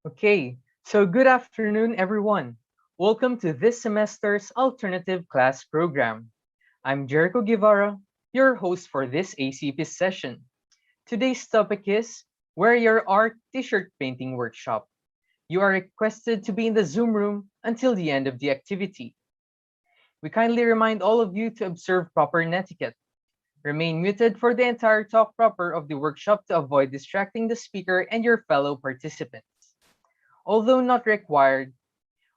Okay, so good afternoon, everyone. Welcome to this semester's alternative class program. I'm Jericho Guevara, your host for this ACP session. Today's topic is Wear Your Art T-shirt painting workshop. You are requested to be in the Zoom room until the end of the activity. We kindly remind all of you to observe proper etiquette. Remain muted for the entire talk proper of the workshop to avoid distracting the speaker and your fellow participants. Although not required,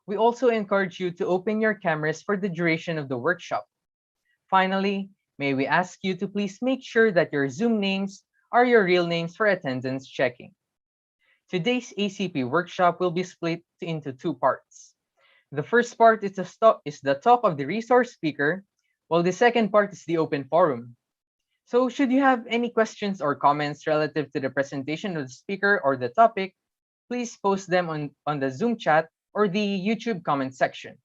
we also encourage you to open your cameras for the duration of the workshop. Finally, may we ask you to please make sure that your Zoom names are your real names for attendance checking. Today's ACP workshop will be split into two parts. The first part is the talk of the resource speaker, while the second part is the open forum. So should you have any questions or comments relative to the presentation of the speaker or the topic, please post them on the Zoom chat or the YouTube comment section.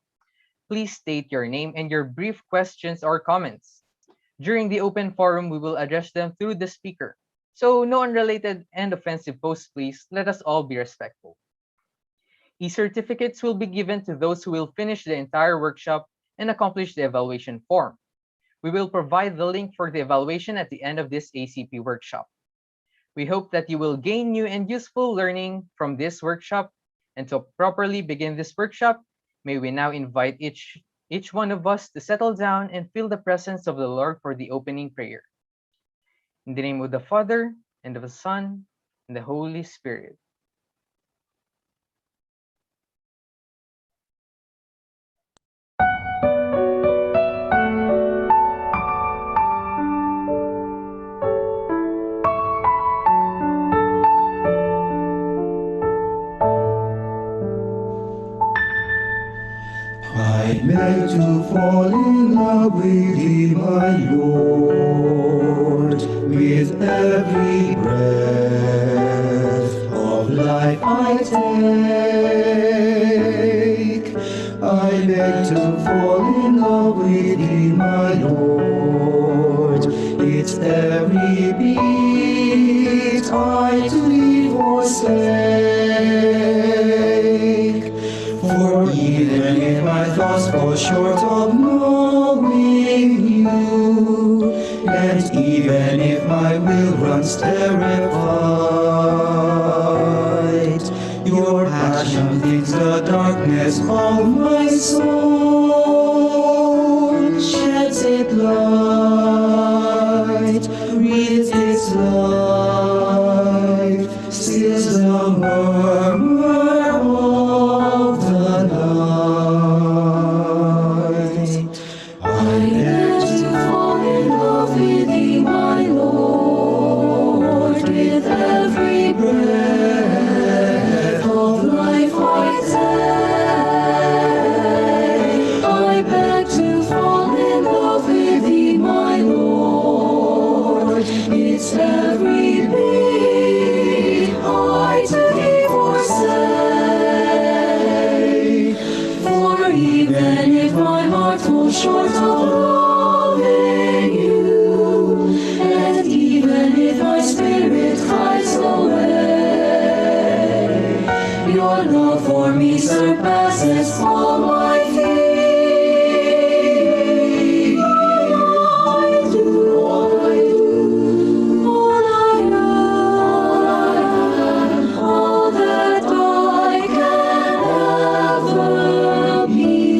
Please state your name and your brief questions or comments. During the open forum, we will address them through the speaker. So no unrelated and offensive posts, please. Let us all be respectful. E-certificates will be given to those who will finish the entire workshop and accomplish the evaluation form. We will provide the link for the evaluation at the end of this ACP workshop. We hope that you will gain new and useful learning from this workshop. And to properly begin this workshop, may we now invite each one of us to settle down and feel the presence of the Lord for the opening prayer. In the name of the Father, and of the Son, and the Holy Spirit. I beg to fall in love with Thee, my Lord, with every breath of life I take. I beg to fall in love with Thee, my Lord, its every beat I to Thee forsake. For even if my thoughts fall short of knowing you, and even if my will runs terrified, your passion thins the darkness of my soul, sheds its light, breathes its life, stills the murmur of the night. I beg to fall in love with Thee, my Lord, with every breath of life I take. I beg to fall in love with Thee, my Lord, its every beat I to Thee forsake. For even if my heart falls short of loving you, and even if my spirit flies away, your love for me surpasses all my fears. All I do, all I am, all that I can ever be.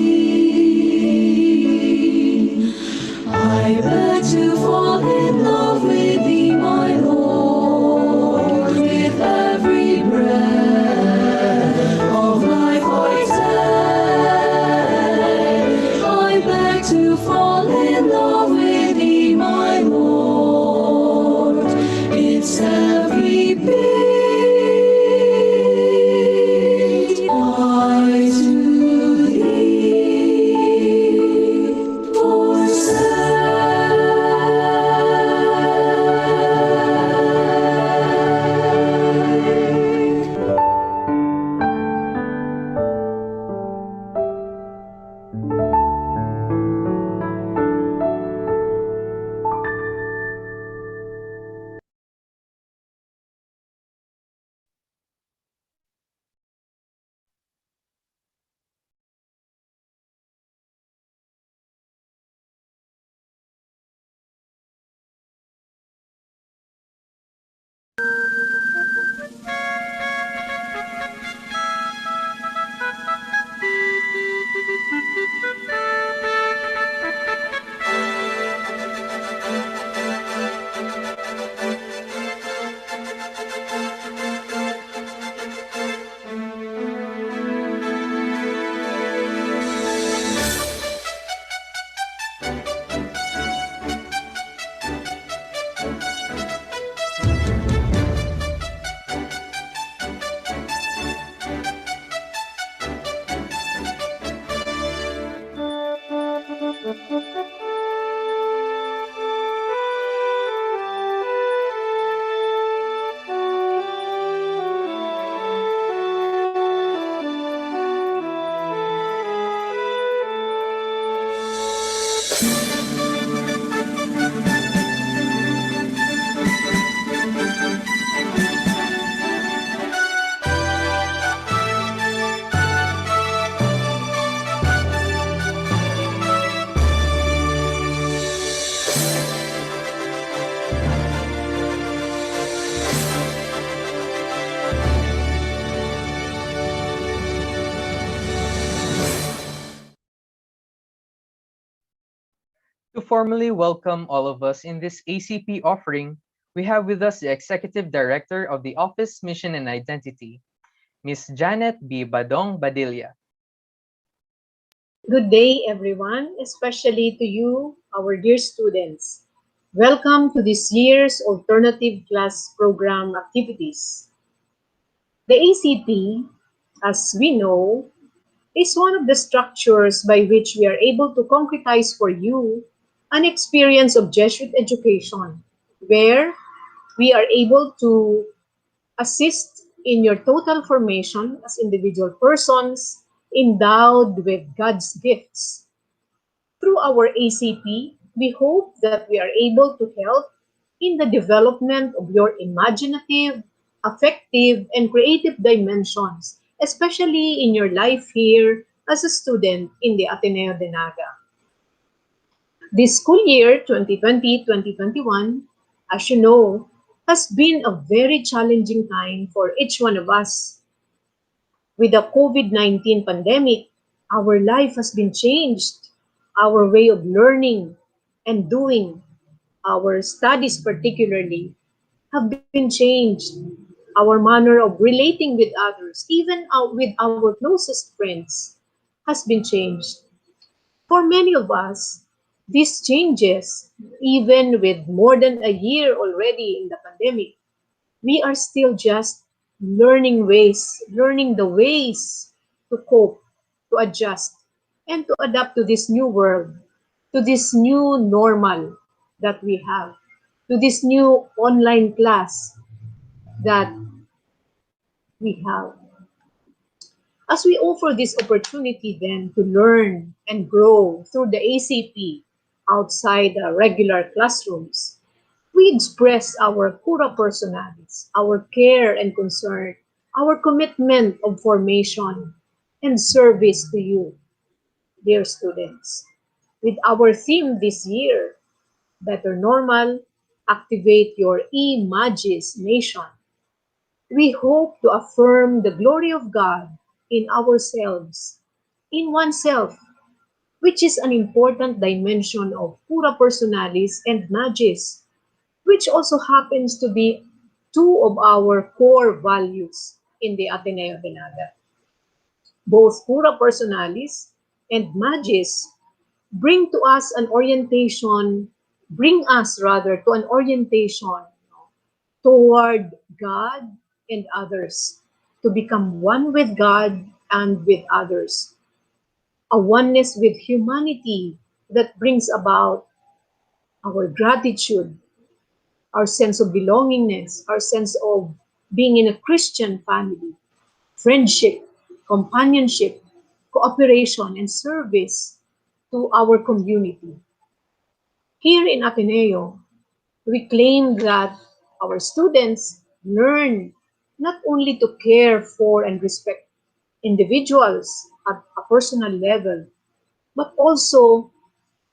I beg to fall in love with Thee, my Lord, with every breath of life I To formally welcome all of us in this ACP offering, we have with us the Executive Director of the Office Mission and Identity, Ms. Janet B. Badong Badilla. Good day, everyone, especially to you, our dear students. Welcome to this year's alternative class program activities. The ACP, as we know, is one of the structures by which we are able to concretize for you an experience of Jesuit education, where we are able to assist in your total formation as individual persons endowed with God's gifts. Through our ACP, we hope that we are able to help in the development of your imaginative, affective, and creative dimensions, especially in your life here as a student in the Ateneo de Naga. This school year, 2020-2021, as you know, has been a very challenging time for each one of us. With the COVID-19 pandemic, our life has been changed. Our way of learning and doing, our studies particularly, have been changed. Our manner of relating with others, even with our closest friends, has been changed. For many of us, these changes, even with more than a year already in the pandemic, we are still just learning the ways to cope, to adjust, and to adapt to this new world, to this new normal that we have, to this new online class that we have. As we offer this opportunity then to learn and grow through the ACP outside the regular classrooms, we express our cura personalis, our care and concern, our commitment of formation and service to you, dear students. With our theme this year, Better Normal, Activate Your E-Magis Nation, we hope to affirm the glory of God in ourselves, in oneself, which is an important dimension of cura personalis and magis, which also happens to be two of our core values in the Ateneo de Naga. Both cura personalis and magis bring us rather to an orientation toward God and others, to become one with God and with others, a oneness with humanity that brings about our gratitude, our sense of belongingness, our sense of being in a Christian family, friendship, companionship, cooperation, and service to our community. Here in Ateneo, we claim that our students learn not only to care for and respect individuals at a personal level, but also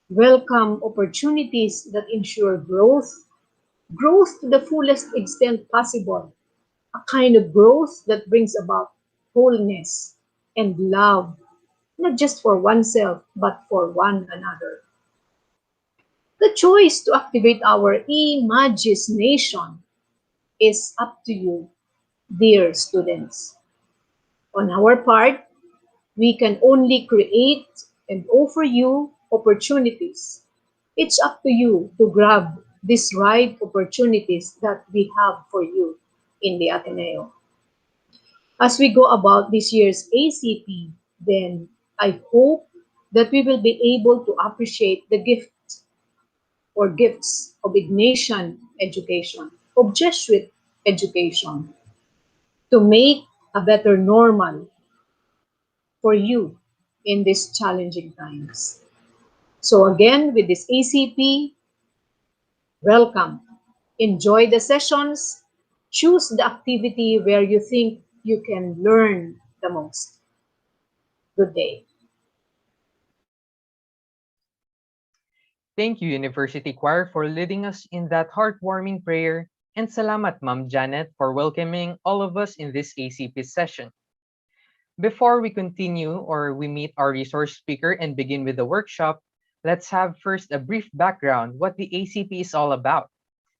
welcome opportunities that ensure growth to the fullest extent possible, a kind of growth that brings about wholeness and love, not just for oneself, but for one another. The choice to activate our imagination is up to you, dear students. On our part, we can only create and offer you opportunities. It's up to you to grab these right opportunities that we have for you in the Ateneo. As we go about this year's ACP, then I hope that we will be able to appreciate the gift or gifts of Ignatian education, of Jesuit education, to make a better normal for you in these challenging times. So again, with this ACP, welcome. Enjoy the sessions. Choose the activity where you think you can learn the most. Good day. Thank you, University Choir, for leading us in that heartwarming prayer, and salamat, Ma'am Janet, for welcoming all of us in this ACP session. Before we continue or we meet our resource speaker and begin with the workshop, Let's have first a brief background what the ACP is all about.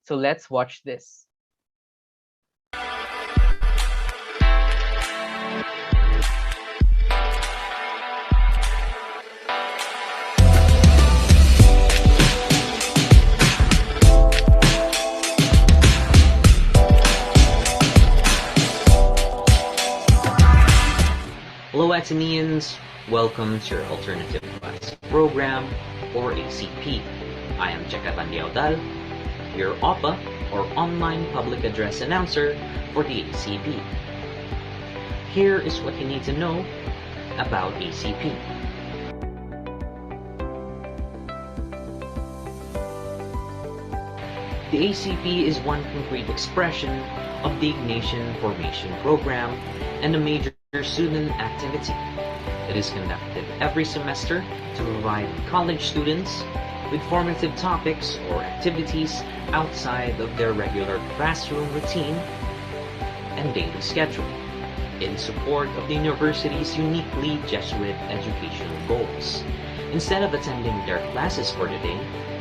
So let's watch this. Hello Ateneans, welcome to your Alternative Class Program, or ACP. I am Jekaban Diaudal, your OPA, or Online Public Address Announcer for the ACP. Here is what you need to know about ACP. The ACP is one concrete expression of the Ignatian Formation Program and a major student activity. It is conducted every semester to provide college students with formative topics or activities outside of their regular classroom routine and daily schedule, in support of the university's uniquely Jesuit educational goals. Instead of attending their classes for the day,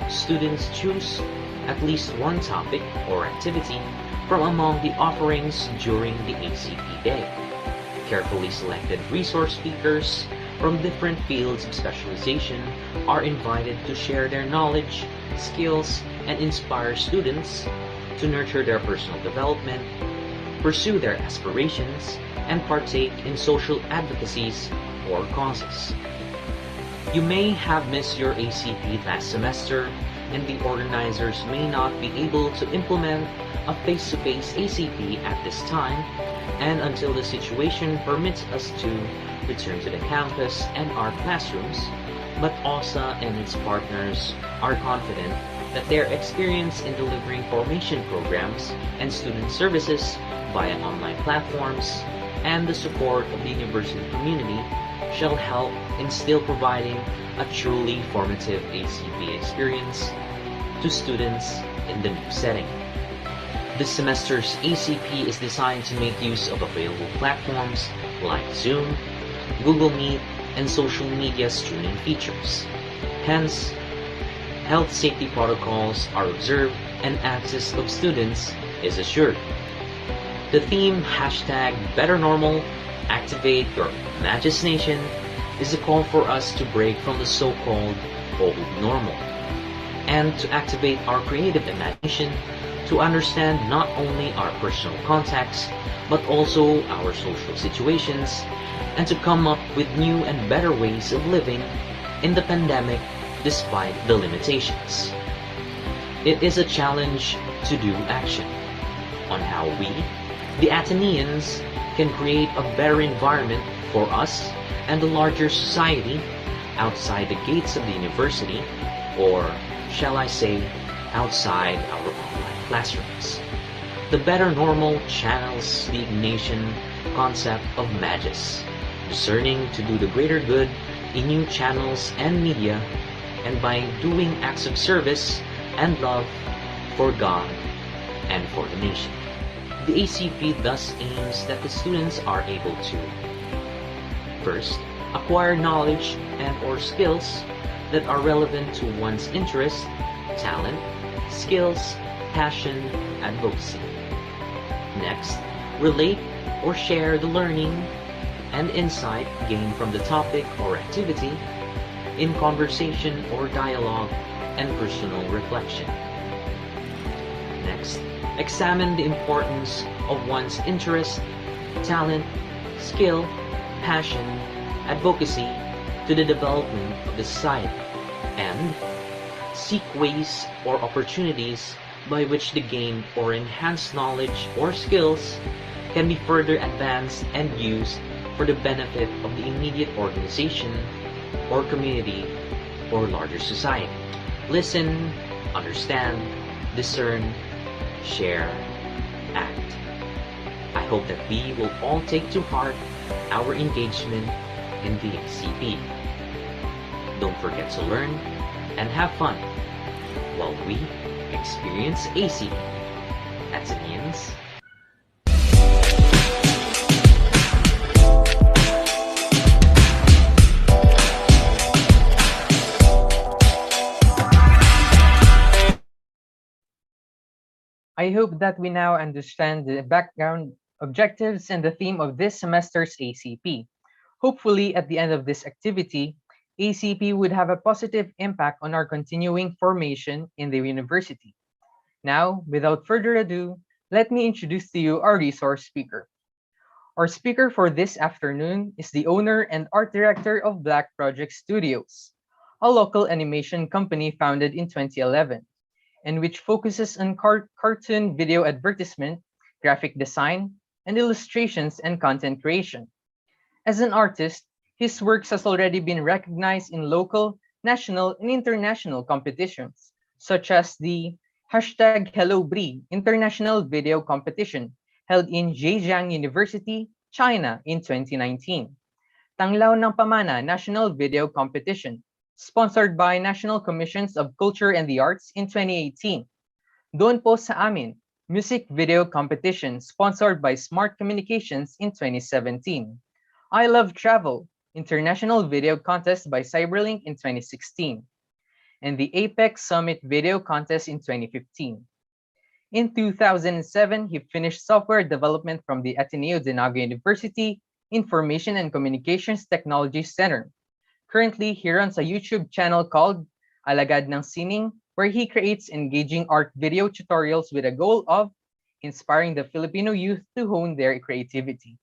students choose at least one topic or activity from among the offerings during the ACP day. Carefully selected resource speakers from different fields of specialization are invited to share their knowledge, skills, and inspire students to nurture their personal development, pursue their aspirations, and partake in social advocacies or causes. You may have missed your ACP last semester, and the organizers may not be able to implement a face-to-face ACP at this time, and until the situation permits us to return to the campus and our classrooms, but OSA and its partners are confident that their experience in delivering formation programs and student services via online platforms and the support of the university community shall help in still providing a truly formative ACP experience to students in the new setting. This semester's ACP is designed to make use of available platforms like Zoom, Google Meet, and social media streaming features. Hence, health safety protocols are observed and access of students is assured. The theme #BetterNormal, Activate Your Imagination is a call for us to break from the so-called old normal and to activate our creative imagination to understand not only our personal context but also our social situations and to come up with new and better ways of living in the pandemic despite the limitations. It is a challenge to do action on how we, the Ateneans, can create a better environment for us and the larger society outside the gates of the university, or shall I say, outside our online classrooms. The Better Normal channels the Ignatian concept of magis, discerning to do the greater good in new channels and media, and by doing acts of service and love for God and for the nation. The ACP thus aims that the students are able to first, acquire knowledge and or skills that are relevant to one's interest, talent, skills, passion, advocacy. Next, relate or share the learning and insight gained from the topic or activity in conversation or dialogue and personal reflection. Next, examine the importance of one's interest, talent, skill, passion, advocacy to the development of the society, and seek ways or opportunities by which the gained or enhanced knowledge or skills can be further advanced and used for the benefit of the immediate organization or community or larger society. Listen, understand, discern, share, act. I hope that we will all take to heart our engagement in the ACP. Don't forget to learn and have fun while we experience ACP. Ateneans, I hope that we now understand the background, objectives, and the theme of this semester's ACP. Hopefully, at the end of this activity, ACP would have a positive impact on our continuing formation in the university. Now, without further ado, let me introduce to you our resource speaker. Our speaker for this afternoon is the owner and art director of Black Project Studios, a local animation company founded in 2011, and which focuses on cartoon video advertisement, graphic design, and illustrations and content creation. As an artist, his works has already been recognized in local, national, and international competitions, such as the #HelloBri International Video Competition held in Zhejiang University, China in 2019, Tanglaw ng Pamana National Video Competition, sponsored by National Commissions of Culture and the Arts in 2018, Doon Po Sa Amin Music Video Competition, sponsored by Smart Communications in 2017, I Love Travel International Video Contest by Cyberlink in 2016, and the Apex Summit Video Contest in 2015. In 2007, he finished software development from the Ateneo de Naga University Information and Communications Technology Center. Currently, he runs a YouTube channel called Alagad ng Sining, where he creates engaging art video tutorials with a goal of inspiring the Filipino youth to hone their creativity.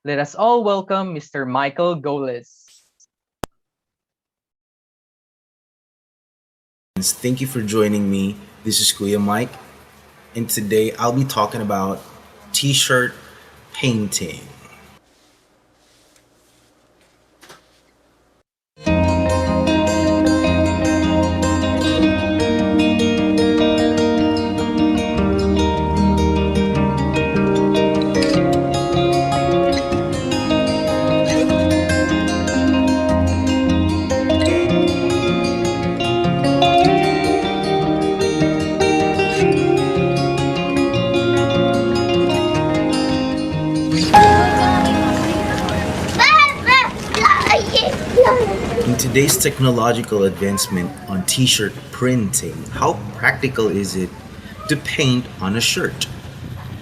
Let us all welcome Mr. Michael Golez. Thank you for joining me. This is Kuya Mike, and today I'll be talking about t-shirt painting. In today's technological advancement on t-shirt printing, how practical is it to paint on a shirt?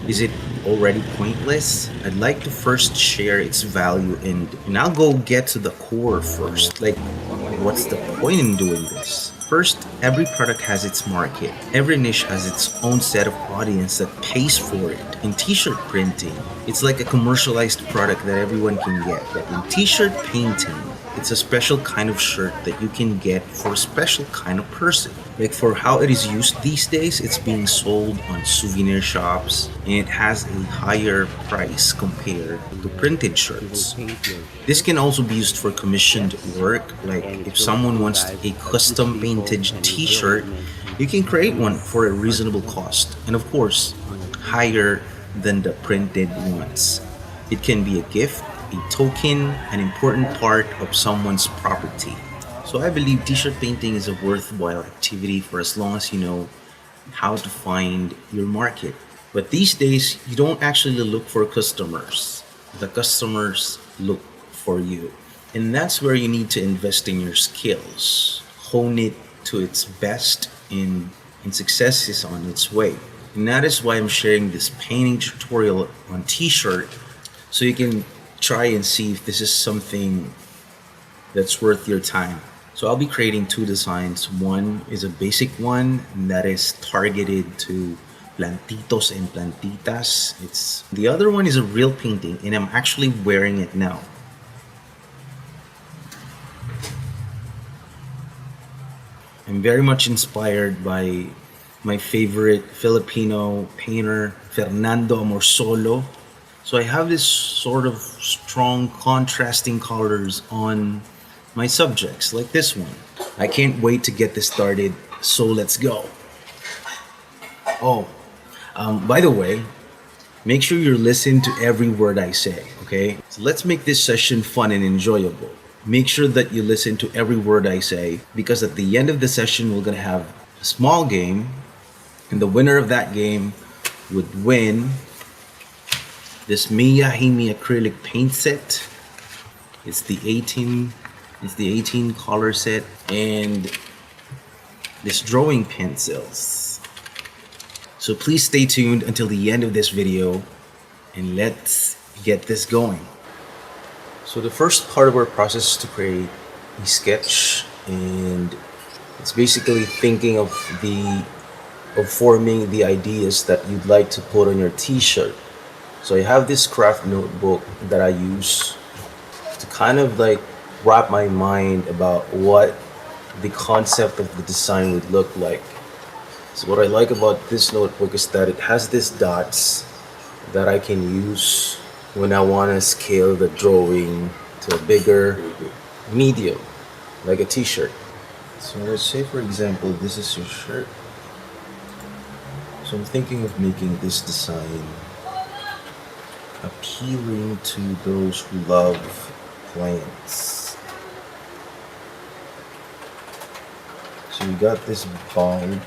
Is it already pointless? I'd like to first share its value and I'll go get to the core first. Like, what's the point in doing this? First, every product has its market. Every niche has its own set of audience that pays for it. In t-shirt printing, it's like a commercialized product that everyone can get. But in t-shirt painting, it's a special kind of shirt that you can get for a special kind of person. Like for how it is used these days, it's being sold on souvenir shops and it has a higher price compared to printed shirts. This can also be used for commissioned work, like if someone wants a custom painted t-shirt, you can create one for a reasonable cost and of course, higher than the printed ones. It can be a gift, a token, an important part of someone's property. So I believe t-shirt painting is a worthwhile activity for as long as you know how to find your market. But these days, you don't actually look for customers. The customers look for you. And that's where you need to invest in your skills, hone it to its best, and success is on its way. And that is why I'm sharing this painting tutorial on t-shirt so you can try and see if this is something that's worth your time. So I'll be creating two designs. One is a basic one and that is targeted to plantitos and plantitas. The other one is a real painting and I'm actually wearing it now. I'm very much inspired by my favorite Filipino painter, Fernando Amorsolo. So I have this sort of strong contrasting colors on my subjects, like this one. I can't wait to get this started, so let's go. By the way, make sure you listen to every word I say, okay? So let's make this session fun and enjoyable. Make sure that you listen to every word I say because at the end of the session, we're gonna have a small game and the winner of that game would win this Miyahimi acrylic paint set. It's the 18 color set and this drawing pencils. So please stay tuned until the end of this video and let's get this going. So the first part of our process is to create a sketch, and it's basically thinking of forming the ideas that you'd like to put on your t-shirt. So I have this craft notebook that I use to kind of like wrap my mind about what the concept of the design would look like. So what I like about this notebook is that it has these dots that I can use when I want to scale the drawing to a bigger medium, like a t-shirt. So let's say, for example, this is your shirt. So I'm thinking of making this design appealing to those who love plants. So you got this bulb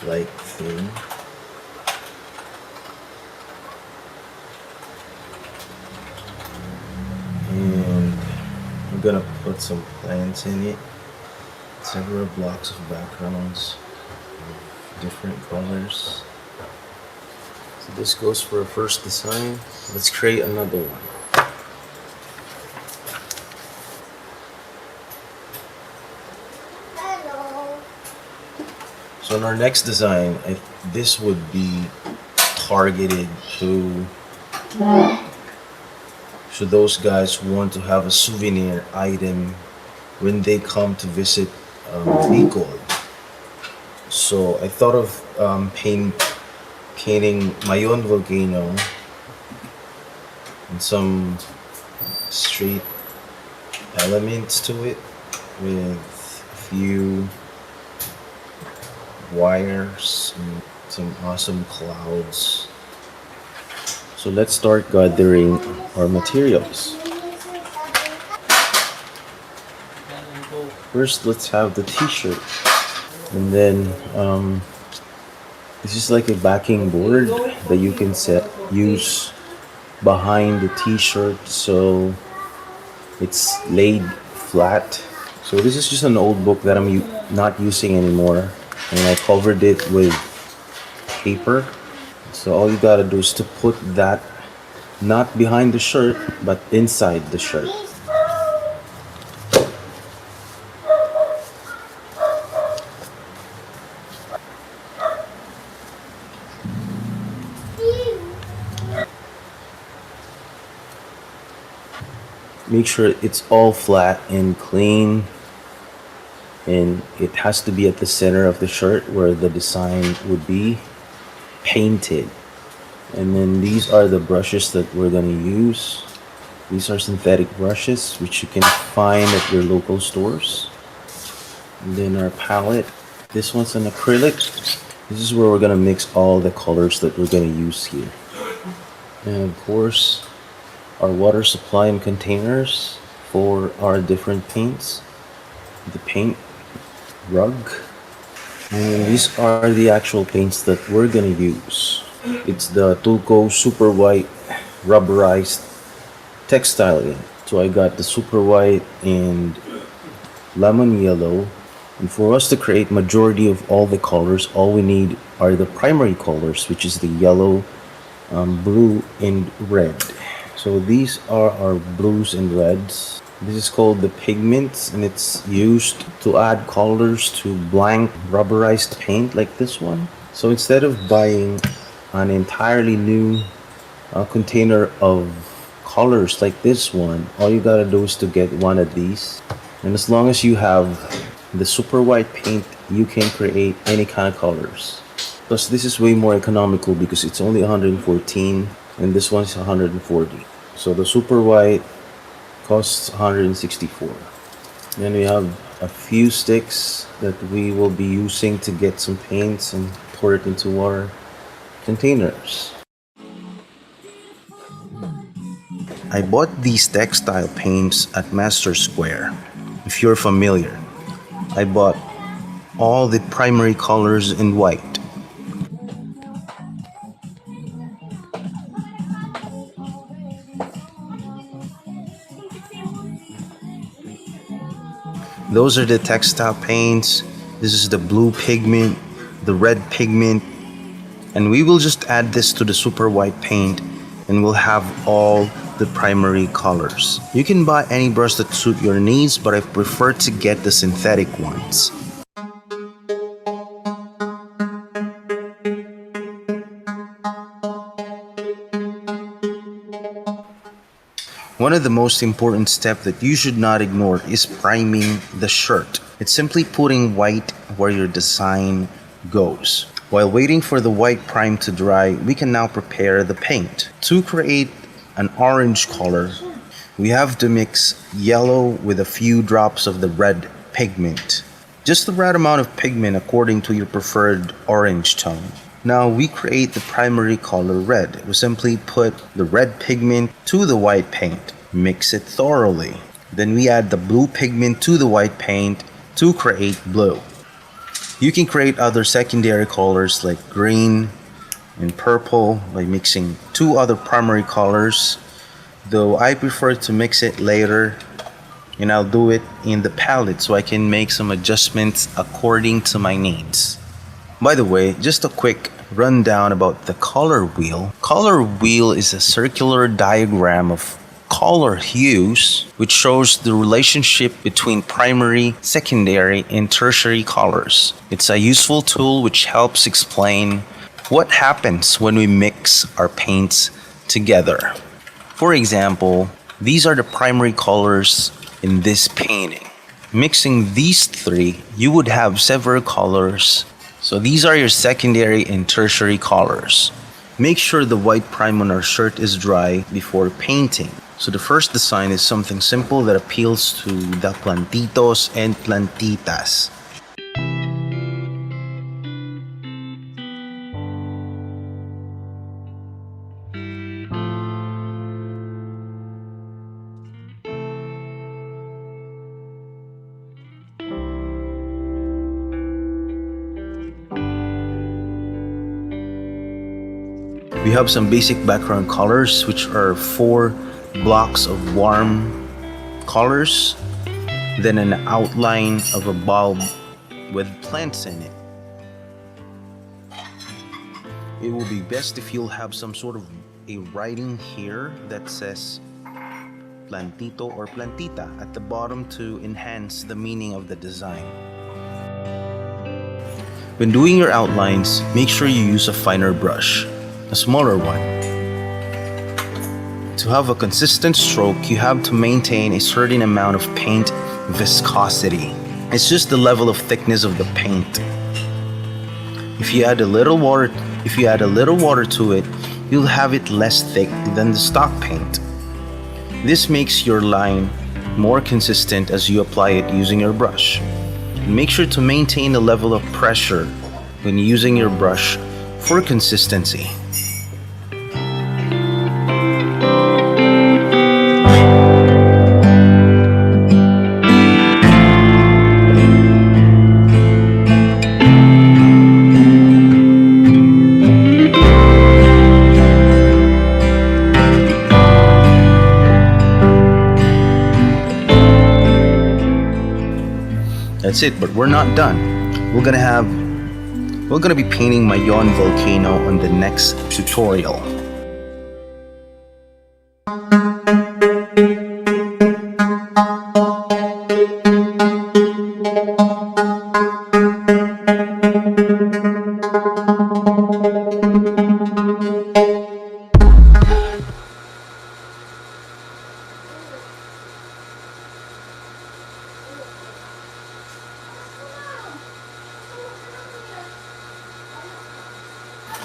like thing. And I'm gonna put some plants in it. Several blocks of backgrounds of different colors. So this goes for a first design. Let's create another one. So in our next design, this would be targeted to those guys who want to have a souvenir item when they come to visit Bicol. So I thought of painting Mayon volcano and some street elements to it with a few wires and some awesome clouds. So let's start gathering our materials. First, let's have the t-shirt, and then this is like a backing board that you can use behind the t-shirt so it's laid flat. So this is just an old book that I'm not using anymore, and I covered it with paper. So all you gotta do is to put that not behind the shirt but inside the shirt. Make sure it's all flat and clean, and it has to be at the center of the shirt where the design would be painted. And then these are the brushes that we're going to use. These are synthetic brushes which you can find at your local stores. And then our palette, this one's an acrylic. This is where we're going to mix all the colors that we're going to use here. And of course, our water supply and containers for our different paints. The paint rug. And these are the actual paints that we're gonna use. It's the Dy-Cok super white rubberized textile ink. So I got the super white and lemon yellow. And for us to create majority of all the colors, all we need are the primary colors, which is the yellow, blue, and red. So these are our blues and reds. This is called the pigments, and it's used to add colors to blank rubberized paint like this one. So instead of buying an entirely new container of colors like this one, all you gotta do is to get one of these. And as long as you have the super white paint, you can create any kind of colors. Plus this is way more economical because it's only 114 and this one's 140. So the super white costs 164. Then we have a few sticks that we will be using to get some paints and pour it into our containers. I bought these textile paints at Master Square. If you're familiar, I bought all the primary colors in white. Those are the textile paints. This is the blue pigment. the red pigment, and we will just add this to the super white paint and we'll have all the primary colors. You can buy any brush that suit your needs, but I prefer to get the synthetic ones. One of the most important steps that you should not ignore is priming the shirt. It's simply putting white where your design goes. While waiting for the white prime to dry, we can now prepare the paint. To create an orange color, we have to mix yellow with a few drops of the red pigment. Just the right amount of pigment according to your preferred orange tone. Now we create the primary color red. We simply put the red pigment to the white paint, mix it thoroughly. Then we add the blue pigment to the white paint to create blue. You can create other secondary colors like green and purple by mixing two other primary colors, though I prefer to mix it later, and I'll do it in the palette so I can make some adjustments according to my needs. By the way, just a quick rundown about the color wheel. Color wheel is a circular diagram of color hues which shows the relationship between primary, secondary, and tertiary colors. It's a useful tool which helps explain what happens when we mix our paints together. For example, these are the primary colors in this painting. Mixing these three, you would have several colors. So these are your secondary and tertiary colors. Make sure the white prime on our shirt is dry before painting. So the first design is something simple that appeals to the plantitos and plantitas. We have some basic background colors, which are 4 blocks of warm colors, then an outline of a bulb with plants in it. It will be best if you'll have some sort of a writing here that says plantito or plantita at the bottom to enhance the meaning of the design. When doing your outlines, make sure you use a finer brush, a smaller one. To have a consistent stroke, you have to maintain a certain amount of paint viscosity. It's just the level of thickness of the paint. If you add a little water to it, you'll have it less thick than the stock paint. This makes your line more consistent as you apply it using your brush. Make sure to maintain the level of pressure when using your brush for consistency. That's it, but we're not done. We're gonna be painting Mayon volcano on the next tutorial.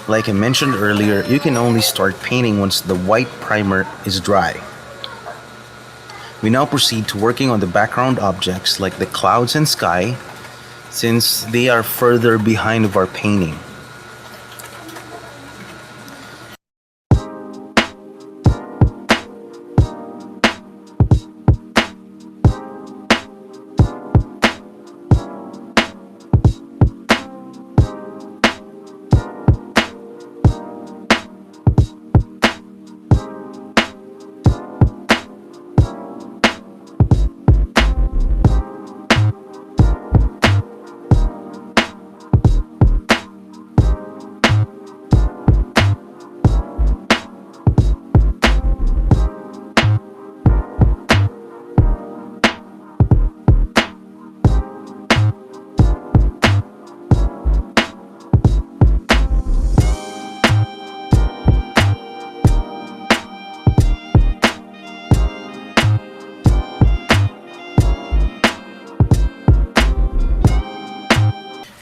Like I mentioned earlier, you can only start painting once the white primer is dry. We now proceed to working on the background objects like the clouds and sky, since they are further behind of our painting.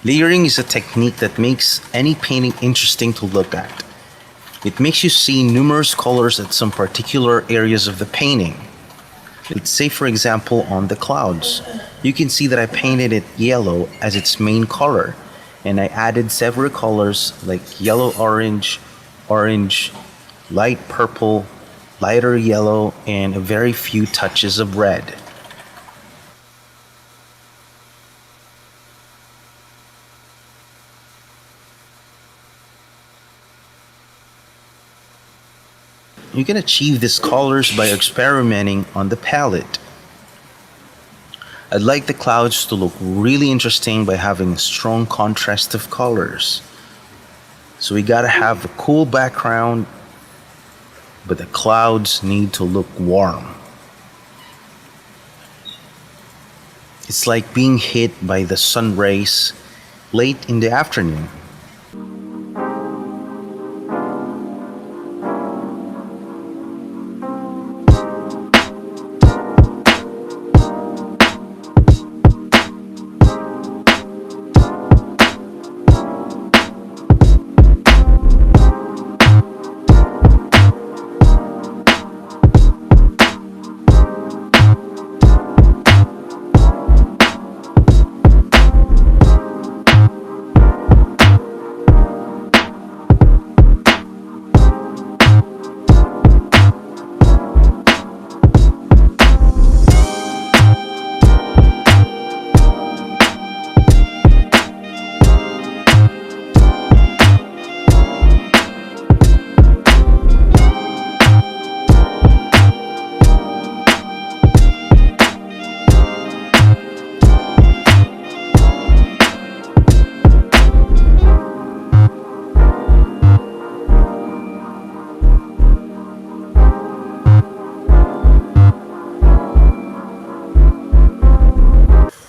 Layering is a technique that makes any painting interesting to look at. It makes you see numerous colors at some particular areas of the painting. Let's say, for example, on the clouds. You can see that I painted it yellow as its main color, and I added several colors like yellow orange, orange, light purple, lighter yellow, and a very few touches of red. You can achieve these colors by experimenting on the palette. I'd like the clouds to look really interesting by having a strong contrast of colors. So we gotta have a cool background, but the clouds need to look warm. It's like being hit by the sun rays late in the afternoon.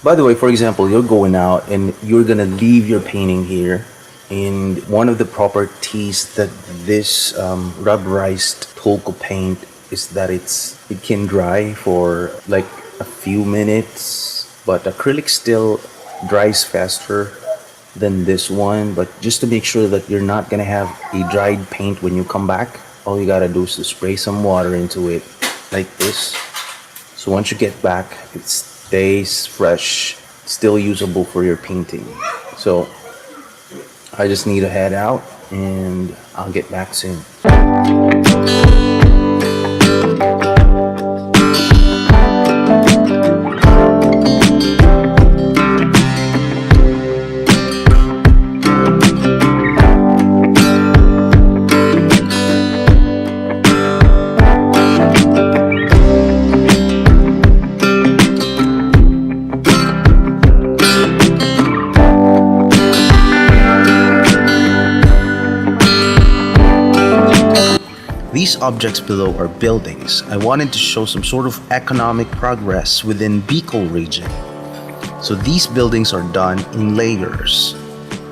By the way, for example, you're going out and you're gonna leave your painting here, and one of the properties that this rubberized Dy-Cok paint is that it can dry for like a few minutes, but acrylic still dries faster than this one. But just to make sure that you're not gonna have a dried paint when you come back, all you gotta do is to spray some water into it like this. So once you get back, it stays fresh, still usable for your painting. So I just need to head out and I'll get back soon. These objects below are buildings. I wanted to show some sort of economic progress within Bicol region. So these buildings are done in layers.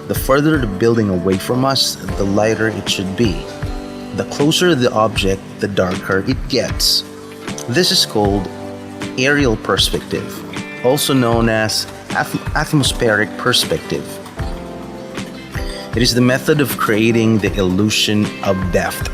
The further the building away from us, the lighter it should be. The closer the object, the darker it gets. This is called aerial perspective, also known as atmospheric perspective. It is the method of creating the illusion of depth.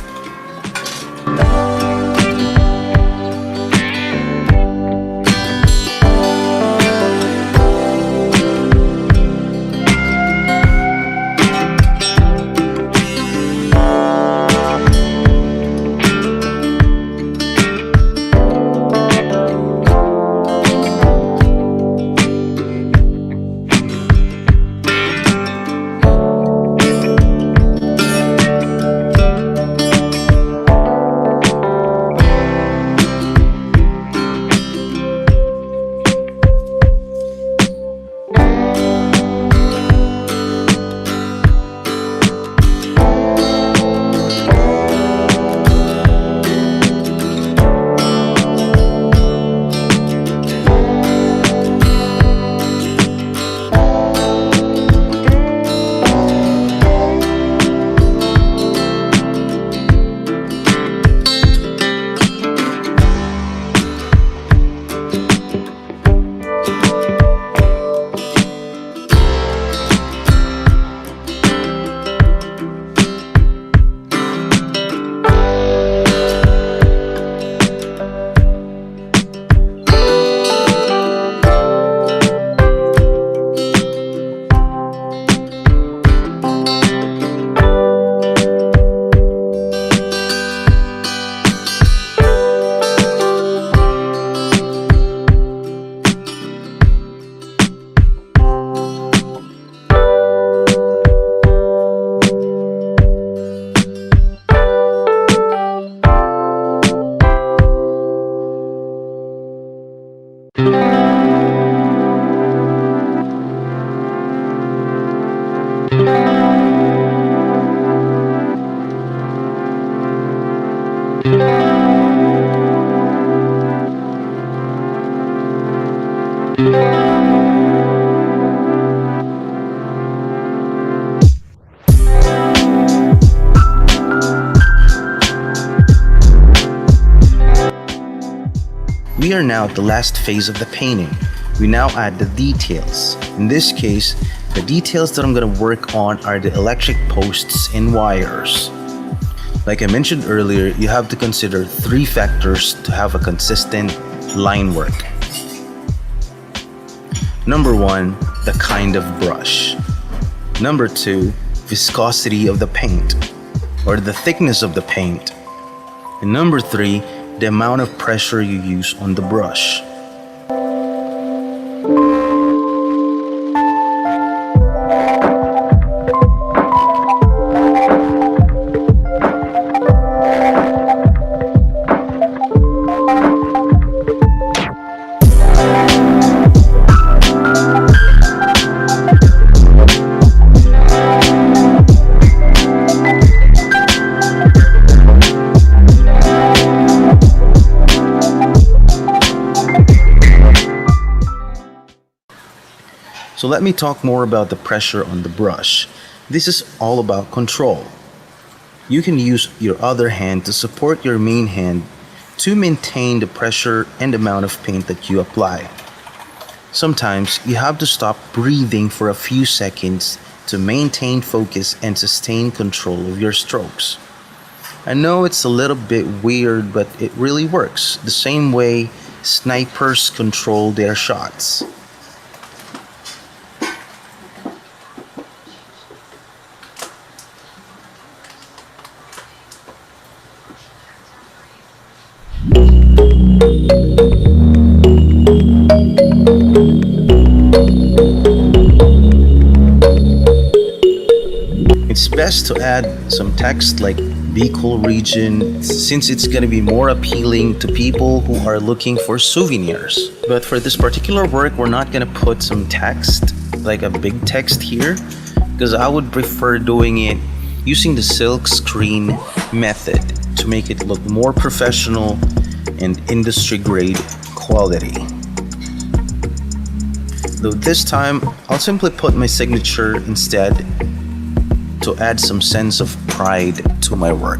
We are now at the last phase of the painting. We now add the details. In this case, the details that I'm going to work on are the electric posts and wires. Like I mentioned earlier, you have to consider three factors to have a consistent line work. Number one, the kind of brush. Number two, viscosity of the paint or the thickness of the paint. And number three, the amount of pressure you use on the brush. So let me talk more about the pressure on the brush. This is all about control. You can use your other hand to support your main hand to maintain the pressure and amount of paint that you apply. Sometimes you have to stop breathing for a few seconds to maintain focus and sustain control of your strokes. I know it's a little bit weird, but it really works, the same way snipers control their shots. It's best to add some text like "Be Cool Region" since it's gonna be more appealing to people who are looking for souvenirs. But for this particular work, we're not gonna put some text, like a big text here, because I would prefer doing it using the silk screen method to make it look more professional and industry grade quality. Though this time, I'll simply put my signature instead to add some sense of pride to my work.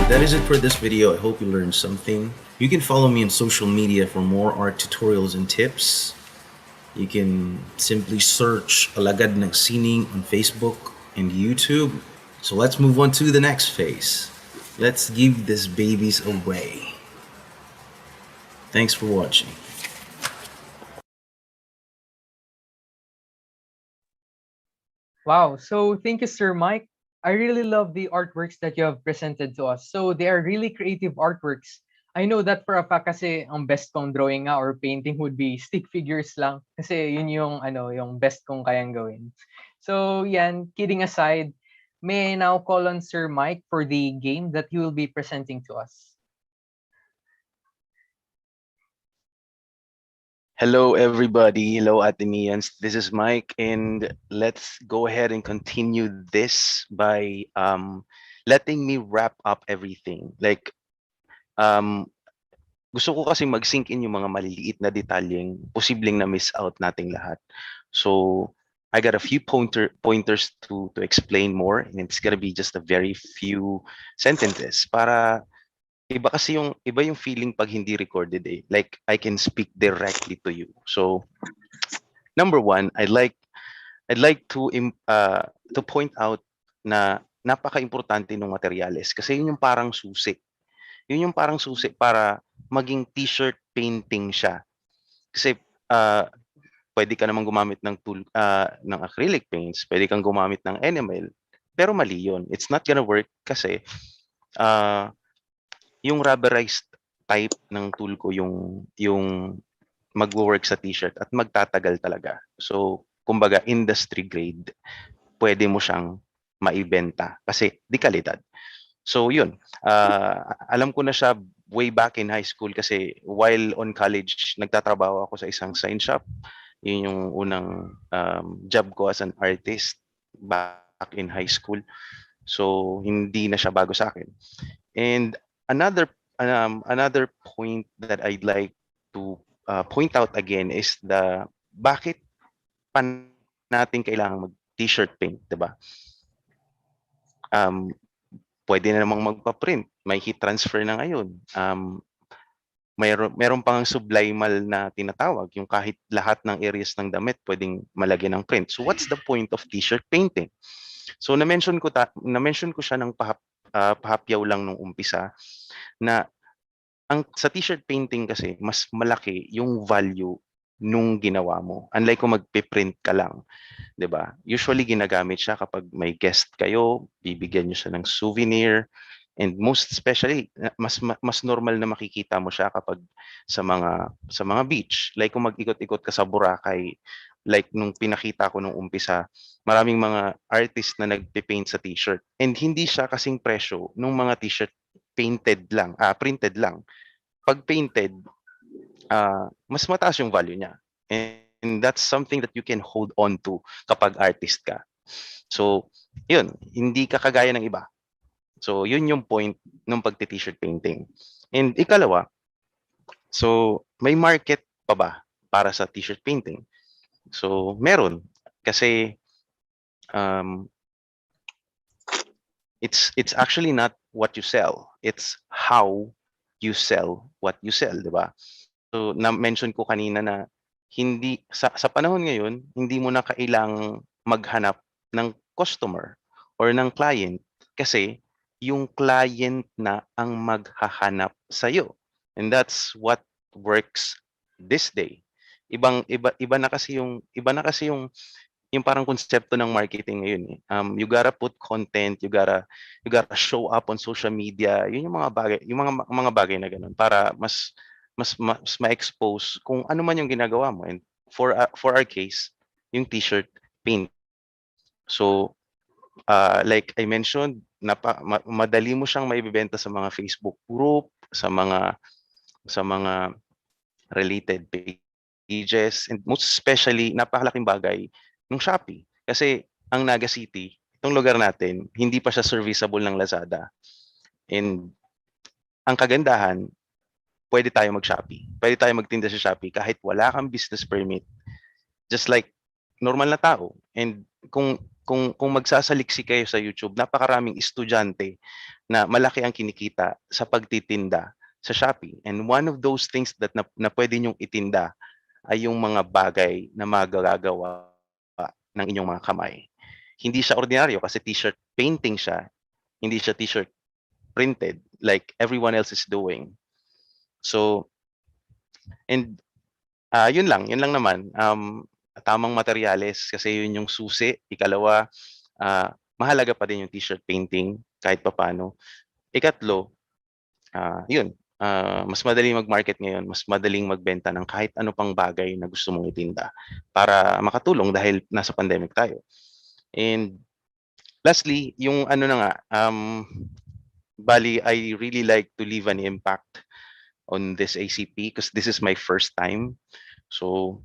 That is it for this video. I hope you learned something. You can follow me on social media for more art tutorials and tips. You can simply search Alagad ng Sining on Facebook and YouTube. So let's move on to the next phase. Let's give these babies away. Thanks for watching. Wow. So thank you, Sir Mike. I really love the artworks that you have presented to us. So they are really creative artworks. I know that for a fact kasi ang best kong drawing nga or painting would be stick figures lang. Kasi yun yung, yung best kong kayang gawin. So yan, kidding aside, may I now call on Sir Mike for the game that he will be presenting to us. Hello, everybody. Hello, Athenians. This is Mike, and let's go ahead and continue this by letting me wrap up everything. Like, gusto ko kasi mag-sink in yung mga maliliit na detalyeng posibleng na miss out nating lahat. So, I got a few pointers to explain more, and it's gonna be just a very few sentences para iba yung feeling pag hindi recorded eh. Like I can speak directly to you. So number one, I'd like to point out na napaka-importante ng materyales kasi yun yung parang susi. Yun yung parang susi para maging t-shirt painting siya. Kasi pwede ka naman gumamit ng ng acrylic paints, pwede kang gumamit ng enamel, pero mali yun. It's not gonna work kasi yung rubberized type ng tool ko yung magwo-work sa t-shirt at magtatagal talaga. So, kumbaga industry grade, pwede mo siyang maibenta kasi di kalidad. So, yun. Alam ko na siya way back in high school kasi while on college, nagtatrabaho ako sa isang sign shop. Yun yung unang job ko as an artist back in high school. So, hindi na siya bago sa akin. And another point that I'd like to point out again is bakit pa natin kailangan mag-t-shirt paint, 'di ba? Um, pwede na namang magpa-print. May heat transfer na ngayon. Meron pang sublimal na tinatawag, yung kahit lahat ng areas ng damit pwedeng malagyan ng print. So what's the point of t-shirt painting? So na-mention ko siya ng pahapyaw lang nung umpisa na sa t-shirt painting kasi mas malaki yung value nung ginawa mo. Unlike kung magpe-print ka lang, 'di ba? Usually ginagamit siya kapag may guest kayo, bibigyan niyo siya ng souvenir, and most especially mas normal na makikita mo siya kapag sa mga beach. Like kung mag-ikot-ikot ka sa Boracay, like nung pinakita ko nung umpisa, maraming mga artist na nagpe-paint sa t-shirt. And hindi siya kasing presyo nung mga t-shirt printed lang. Pag painted, mas mataas yung value niya. And that's something that you can hold on to kapag artist ka. So, yun, hindi ka kagaya ng iba. So, yun yung point ng pagti-t-shirt painting. And ikalawa, so may market pa ba para sa t-shirt painting? So, meron. Kasi um, it's actually not what you sell. It's how you sell what you sell, di ba? So, na-mention ko kanina na hindi sa panahon ngayon, hindi mo na kailangang maghanap ng customer or ng client kasi yung client na ang maghahanap sa iyo. And that's what works this day. Iba na kasi yung parang konsepto ng marketing ngayon eh. You gotta put content, you gotta show up on social media. Yun yung mga bagay, yung mga bagay na ganun para mas ma-expose kung ano man yung ginagawa mo. And for our case, yung t-shirt painting. So, like I mentioned, madali mo siyang maibebenta sa mga Facebook group, sa mga related pages, and most especially napakalaking bagay ng Shopee. Kasi ang Naga City, itong lugar natin, hindi pa siya serviceable ng Lazada. And ang kagandahan, pwede tayo mag-Shopee. Pwede tayo magtinda sa Shopee kahit wala kang business permit. Just like normal na tao. And kung magsasaliksik kayo sa YouTube, napakaraming estudyante na malaki ang kinikita sa pagtitinda sa Shopee. And one of those things na pwede nyong itinda ay yung mga bagay na magagawa ng inyong mga kamay. Hindi siya ordinaryo kasi t-shirt painting siya, hindi siya t-shirt printed like everyone else is doing. So, and yun lang naman. Tamang materyales kasi yun yung susi. Ikalawa, mahalaga pa din yung t-shirt painting kahit papano. Ikatlo, yun, mas madaling mag-market ngayon, mas madaling magbenta ng kahit ano pang bagay na gusto mong itinda para makatulong dahil nasa pandemic tayo. And lastly, yung ano na nga, bali, I really like to leave an impact on this ACP because this is my first time. So,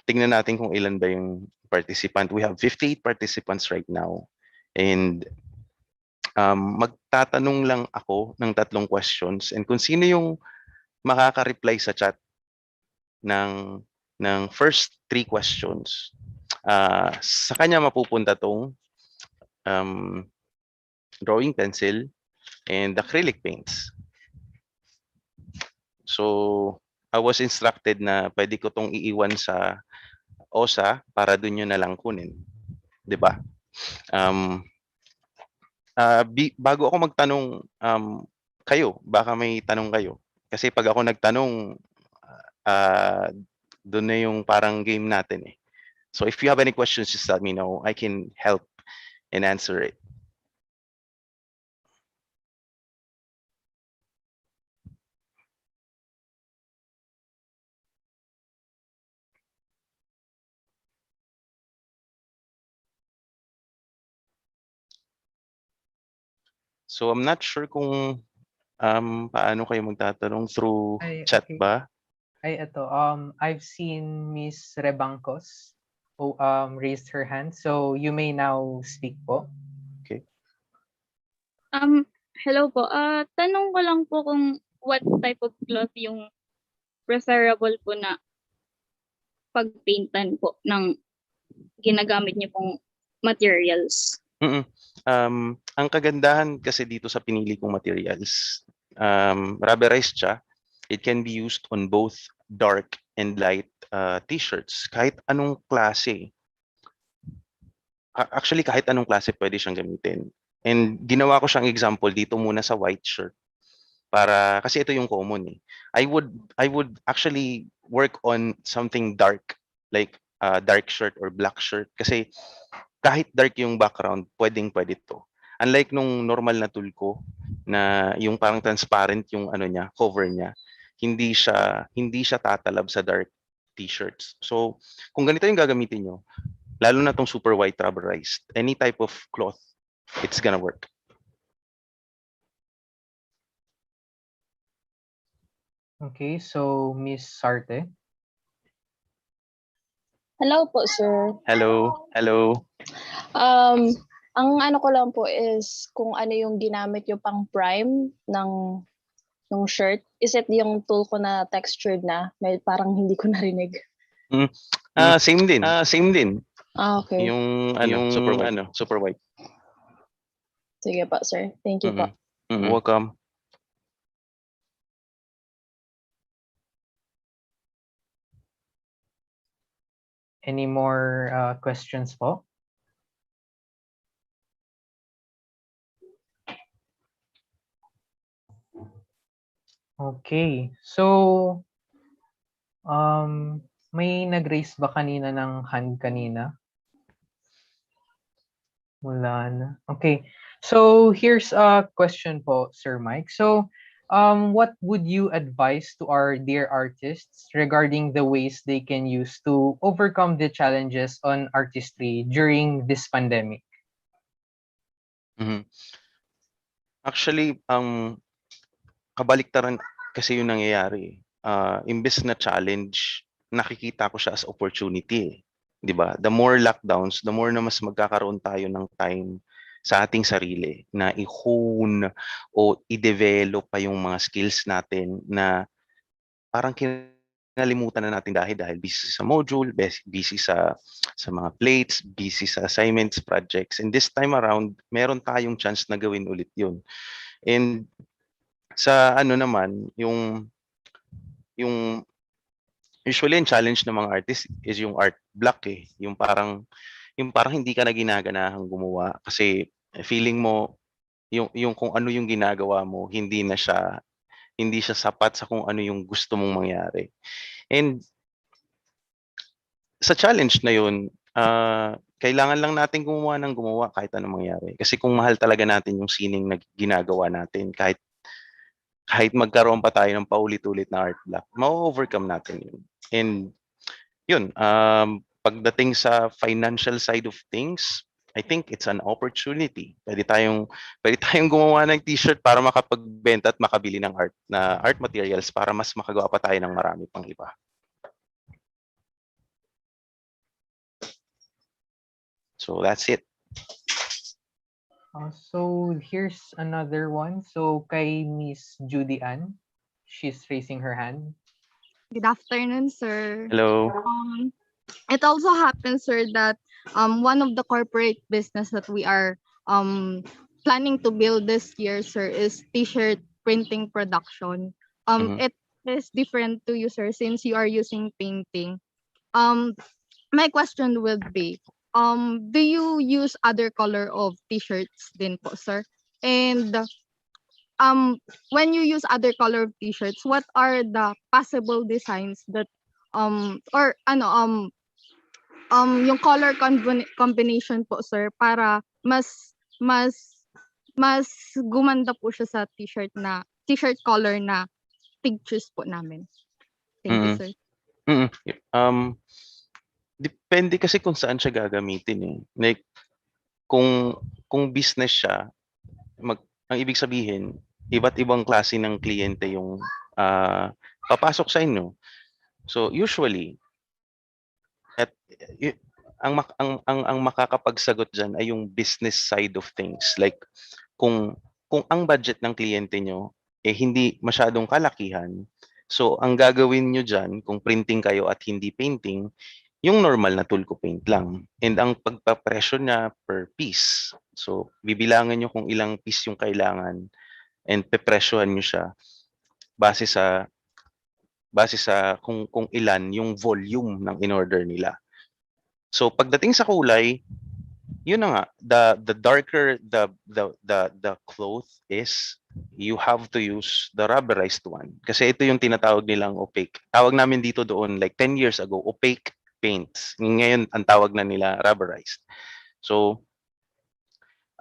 tingnan natin kung ilan ba yung participant. We have 58 participants right now. And magtatanong lang ako ng 3 questions. And kung sino yung makaka-reply sa chat ng first 3 questions, sa kanya mapupunta tong drawing pencil and acrylic paints. So, I was instructed na pwede ko tong iiwan sa OSA para dun nyo na lang kunin. 'Di ba? Bago ako magtanong, baka may tanong kayo. Kasi pag ako nagtanong, dun na yung parang game natin eh. So if you have any questions, just let me know. I can help and answer it. So I'm not sure kung paano kayo magtatanong through Ay, chat okay. ba? Ay, ito. I've seen Miss Rebancos raised her hand. So you may now speak po. Okay. Hello po. Tanong ko lang po kung what type of cloth yung preferable po na pagpaintan po ng ginagamit niyo pong materials. Mm. Ang kagandahan kasi dito sa pinili kong materials, rubberized siya. It can be used on both dark and light t-shirts. Kahit anong klase. Actually, kahit anong klase pwede siyang gamitin. And ginawa ko siyang example dito muna sa white shirt. Kasi ito yung common eh. I would actually work on something dark, like dark shirt or black shirt. Kasi kahit dark yung background, pwede to. Unlike nung normal na tool ko, na yung parang transparent yung ano niya, cover niya, hindi siya tatalab sa dark t-shirts. So, kung ganito yung gagamitin nyo, lalo na tong super white rubberized, any type of cloth, it's gonna work. Okay, so Miss Sarte. Hello po, sir. Hello, hello. Ang ano ko lang po is kung ano yung ginamit yung pang prime ng shirt. Is it yung tool ko na textured na? May parang hindi ko narinig. Same din. Same din. Okay. Yung super white. Sige po, sir. Thank you po. Welcome. Any more questions po? Okay. So, may nag-raise ba kanina ng hand kanina? Wala na. Okay. So, here's a question po, Sir Mike. So, what would you advise to our dear artists regarding the ways they can use to overcome the challenges on artistry during this pandemic? Actually, kabaliktaran kasi yung nangyayari. Imbes na challenge, nakikita ko siya as opportunity. 'Di ba? The more lockdowns, the more na mas magkakaroon tayo ng time sa ating sarili na i-hone o i-develop pa yung mga skills natin na parang kinalimutan na natin dahil busy sa module, busy sa mga plates, busy sa assignments, projects. And this time around, meron tayong chance na gawin ulit 'yun. And sa ano naman, yung usually yung challenge ng mga artist is yung art block eh. Yung parang hindi ka na ginaganahang gumawa kasi feeling mo yung kung ano yung ginagawa mo, hindi siya sapat sa kung ano yung gusto mong mangyari. And sa challenge na yun, kailangan lang natin gumawa kahit anong mangyari. Kasi kung mahal talaga natin yung sining na ginagawa natin, kahit magkaroon pa tayo ng paulit-ulit na art block, ma-overcome natin yun. And yun, pagdating sa financial side of things, I think it's an opportunity. Pwede tayong gumawa ng t-shirt para makapagbenta at makabili ng art materials para mas makagawa pa tayo ng marami pang iba. So that's it. So here's another one. So kay Miss Judy Ann, she's raising her hand. Good afternoon, sir. Hello. It also happens, sir, that one of the corporate business that we are planning to build this year, sir, is t-shirt printing production. It is different to you, sir, since you are using painting. My question would be, do you use other color of t-shirts din po, sir? And when you use other color of t-shirts, what are the possible designs that yung color combination po, sir, para mas gumanda po siya sa t-shirt color na pictures po namin. Thank you, sir. Depende kasi kung saan siya gagamitin eh. Like kung business siya, ang ibig sabihin, iba't ibang klase ng kliyente yung papasok sa inyo. So usually, at ang makakapagsagot diyan ay yung business side of things. Like kung ang budget ng kliyente nyo hindi masyadong kalakihan, so ang gagawin nyo diyan kung printing kayo at hindi painting, yung normal na tulko paint lang. And ang pagpapresyo niya per piece. So bibilangan nyo kung ilang piece yung kailangan and pepresyohan nyo siya base sa kung ilan yung volume ng in-order nila. So pagdating sa kulay, yun na nga, the darker the cloth is, you have to use the rubberized one. Kasi ito yung tinatawag nilang opaque. Tawag namin dito doon like 10 years ago, opaque paints. Ngayon ang tawag na nila rubberized. So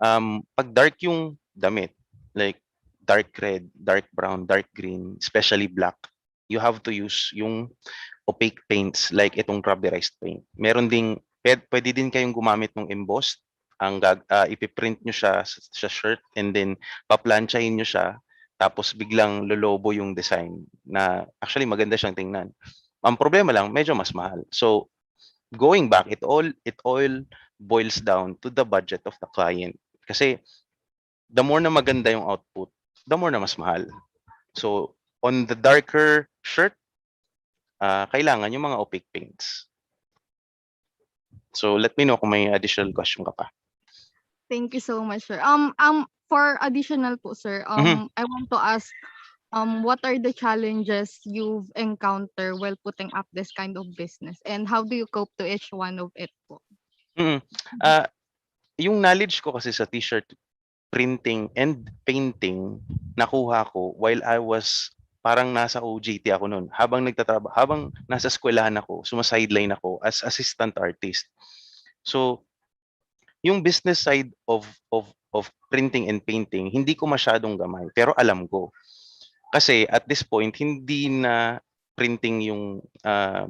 pag dark yung damit, like dark red, dark brown, dark green, especially black, you have to use yung opaque paints like itong rubberized paint. Meron ding pwede din kayong gumamit ng embossed. Ipiprint nyo siya sa shirt and then paplansyahin nyo siya tapos biglang lolobo yung design na actually maganda siyang tingnan. Ang problema lang, medyo mas mahal. So going back, it all boils down to the budget of the client. Kasi the more na maganda yung output, the more na mas mahal. So on the darker shirt, kailangan yung mga opaque paints. So let me know kung may additional question ka pa. Thank you so much, sir. For additional po, sir, I want to ask, what are the challenges you've encountered while putting up this kind of business, and how do you cope to each one of it po? Yung knowledge ko kasi sa t-shirt printing and painting, nakuha ko while I was parang nasa OJT ako noon. Habang nasa eskwelahan ako, sumasideline ako as assistant artist. So yung business side of printing and painting, hindi ko masyadong gamay, pero alam ko. Kasi at this point, hindi na printing yung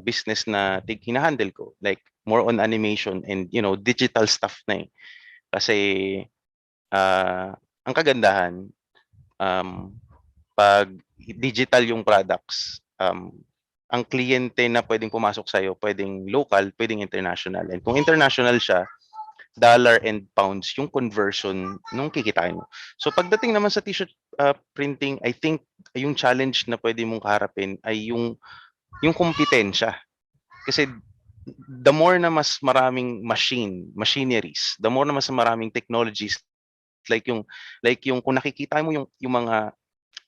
business na hinahandle ko. Like more on animation and digital stuff na eh. Kasi ang kagandahan, pag digital yung products, ang kliyente na pwedeng pumasok sa'yo, pwedeng local, pwedeng international. And kung international siya, dollar and pounds yung conversion nung kikitain mo. So pagdating naman sa t-shirt printing, I think yung challenge na pwede mong kaharapin ay yung kompetensya. Kasi the more na mas maraming machineries, the more na mas maraming technologies, like yung kung nakikita mo yung mga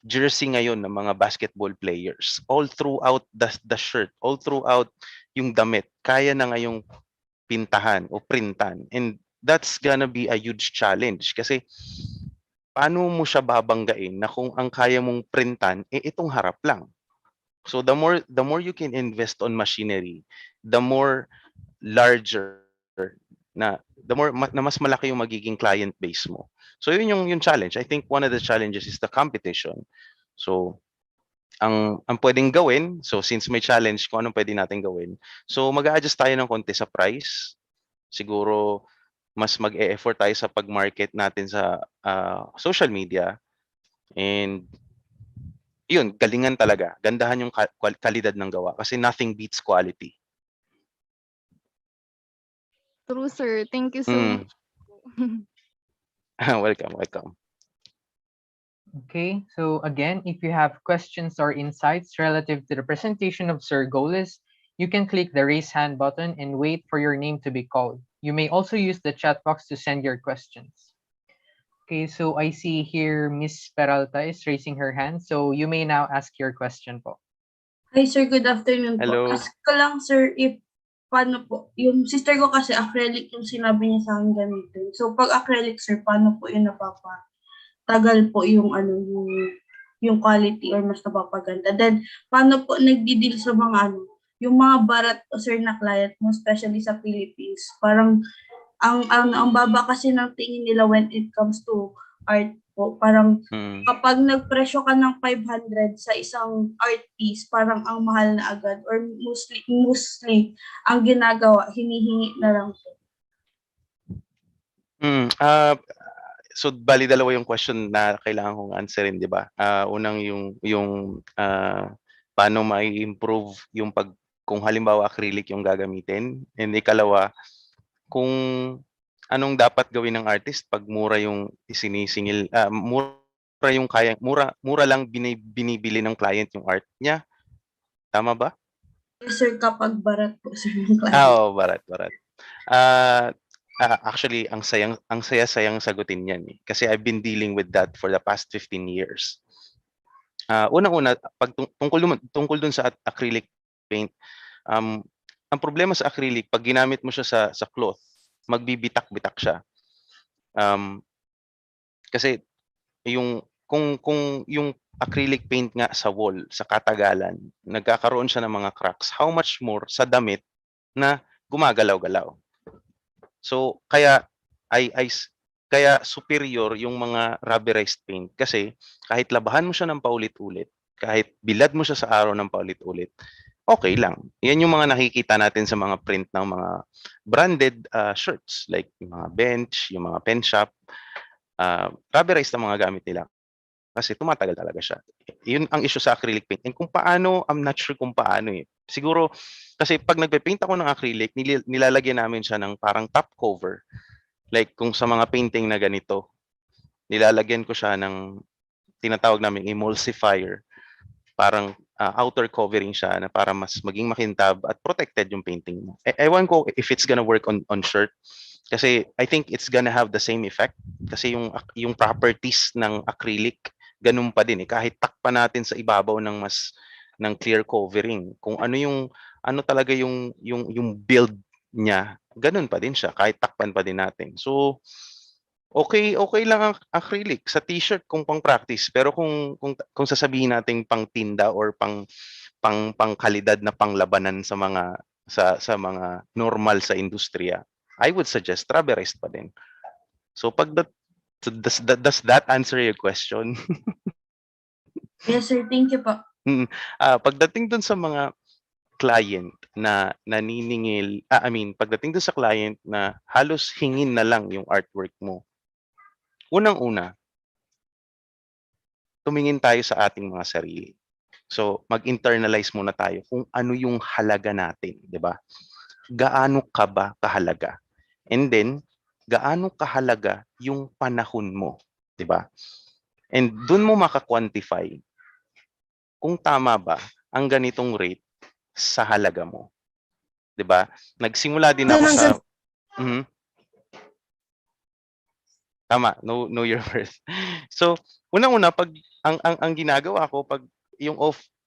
jersey ngayon ng mga basketball players, all throughout the shirt, all throughout yung damit, kaya na ngayong pintahan o printan. And that's gonna be a huge challenge kasi paano mo siya babanggain na kung ang kaya mong printan itong harap lang. So the more you can invest on machinery, the more larger na mas malaki yung magiging client base mo. So yun yung challenge. I think one of the challenges is the competition. So ang pwedeng gawin, so since may challenge, kung anong pwede natin gawin. So mag-a-adjust tayo ng konti sa price. Siguro mas mag-e-effort tayo sa pag-market natin sa social media. And yun, galingan talaga. Gandahan yung kalidad ng gawa kasi nothing beats quality. True, sir. Thank you so much. Welcome. Okay, so again, if you have questions or insights relative to the presentation of Sir Golez, you can click the raise hand button and wait for your name to be called. You may also use the chat box to send your questions. Okay, so I see here Miss Peralta is raising her hand, so you may now ask your question po. Hi sir, good afternoon Hello. po. Ask ko lang sir if paano po, yung sister ko kasi acrylic yung sinabi niya sa akin gamitin. So pag acrylic sir, paano po yung napapatagal po yung yung quality or mas napapaganda? Then paano po nagdi-deal sa mga yung mga barat o sir na client mo, especially sa Philippines? Parang ang baba kasi ng tingin nila when it comes to art po. Parang kapag nagpresyo ka ng 500 sa isang art piece, parang ang mahal na agad, or mostly ang ginagawa, hinihingi na lang po. so bali dalawa yung question na kailangan kong answerin, di ba? Unang paano mai-improve yung kung halimbawa acrylic yung gagamitin, and ikalawa, kung anong dapat gawin ng artist pag mura yung sinisingil, mura yung mura lang binibili ng client yung art niya. Tama ba? Yes, sir, kapag barat po, sir, yung client. Oo, barat. Actually, ang saya-sayang sagutin yan eh. Kasi I've been dealing with that for the past 15 years. Unang-una, tungkol dun sa acrylic paint, ang problema sa acrylic, pag ginamit mo siya sa cloth, magbibitak-bitak siya. Kasi kung yung acrylic paint nga sa wall, sa katagalan, nagkakaroon siya ng mga cracks, how much more sa damit na gumagalaw-galaw. So kaya kaya superior yung mga rubberized paint kasi kahit labahan mo siya ng paulit-ulit, kahit bilad mo siya sa araw ng paulit-ulit, okay lang. Yan yung mga nakikita natin sa mga print ng mga branded shirts like yung mga Bench, yung mga Pen Shop, rubberized ang mga gamit nila kasi tumatagal talaga siya. Yun ang issue sa acrylic paint. And kung paano, I'm not sure kung paano eh. Siguro, kasi pag nagpe-paint ako ng acrylic, nilalagyan namin siya ng parang top cover. Like kung sa mga painting na ganito, nilalagyan ko siya ng tinatawag namin emulsifier. Parang outer covering siya na para mas maging makintab at protected yung painting mo. Ewan ko if it's gonna work on shirt. Kasi I think it's gonna have the same effect. Kasi yung properties ng acrylic, ganun pa din eh. Kahit takpan natin sa ibabaw ng clear covering, kung ano talaga yung build niya, ganun pa din siya kahit takpan pa din natin. So okay lang ang acrylic sa t-shirt kung pang-practice, pero kung sasabihin nating pang-tinda or pang kalidad na panglabanan sa mga normal sa industriya, I would suggest rubberized pa din. So does that answer your question? Yes, sir, thank you po. Pagdating dun sa mga client na naniningil, pagdating dun sa client na halos hingin na lang yung artwork mo, unang-una, tumingin tayo sa ating mga sarili. So, mag-internalize muna tayo kung ano yung halaga natin, di ba? Gaano ka ba kahalaga? And then, gaano kahalaga yung panahon mo, di ba? And dun mo maka-quantify kung tama ba ang ganitong rate sa halaga mo. 'Di ba? Nagsimula din ako sa Tama, know your worth. So, unang-una pag ang ginagawa ko pag yung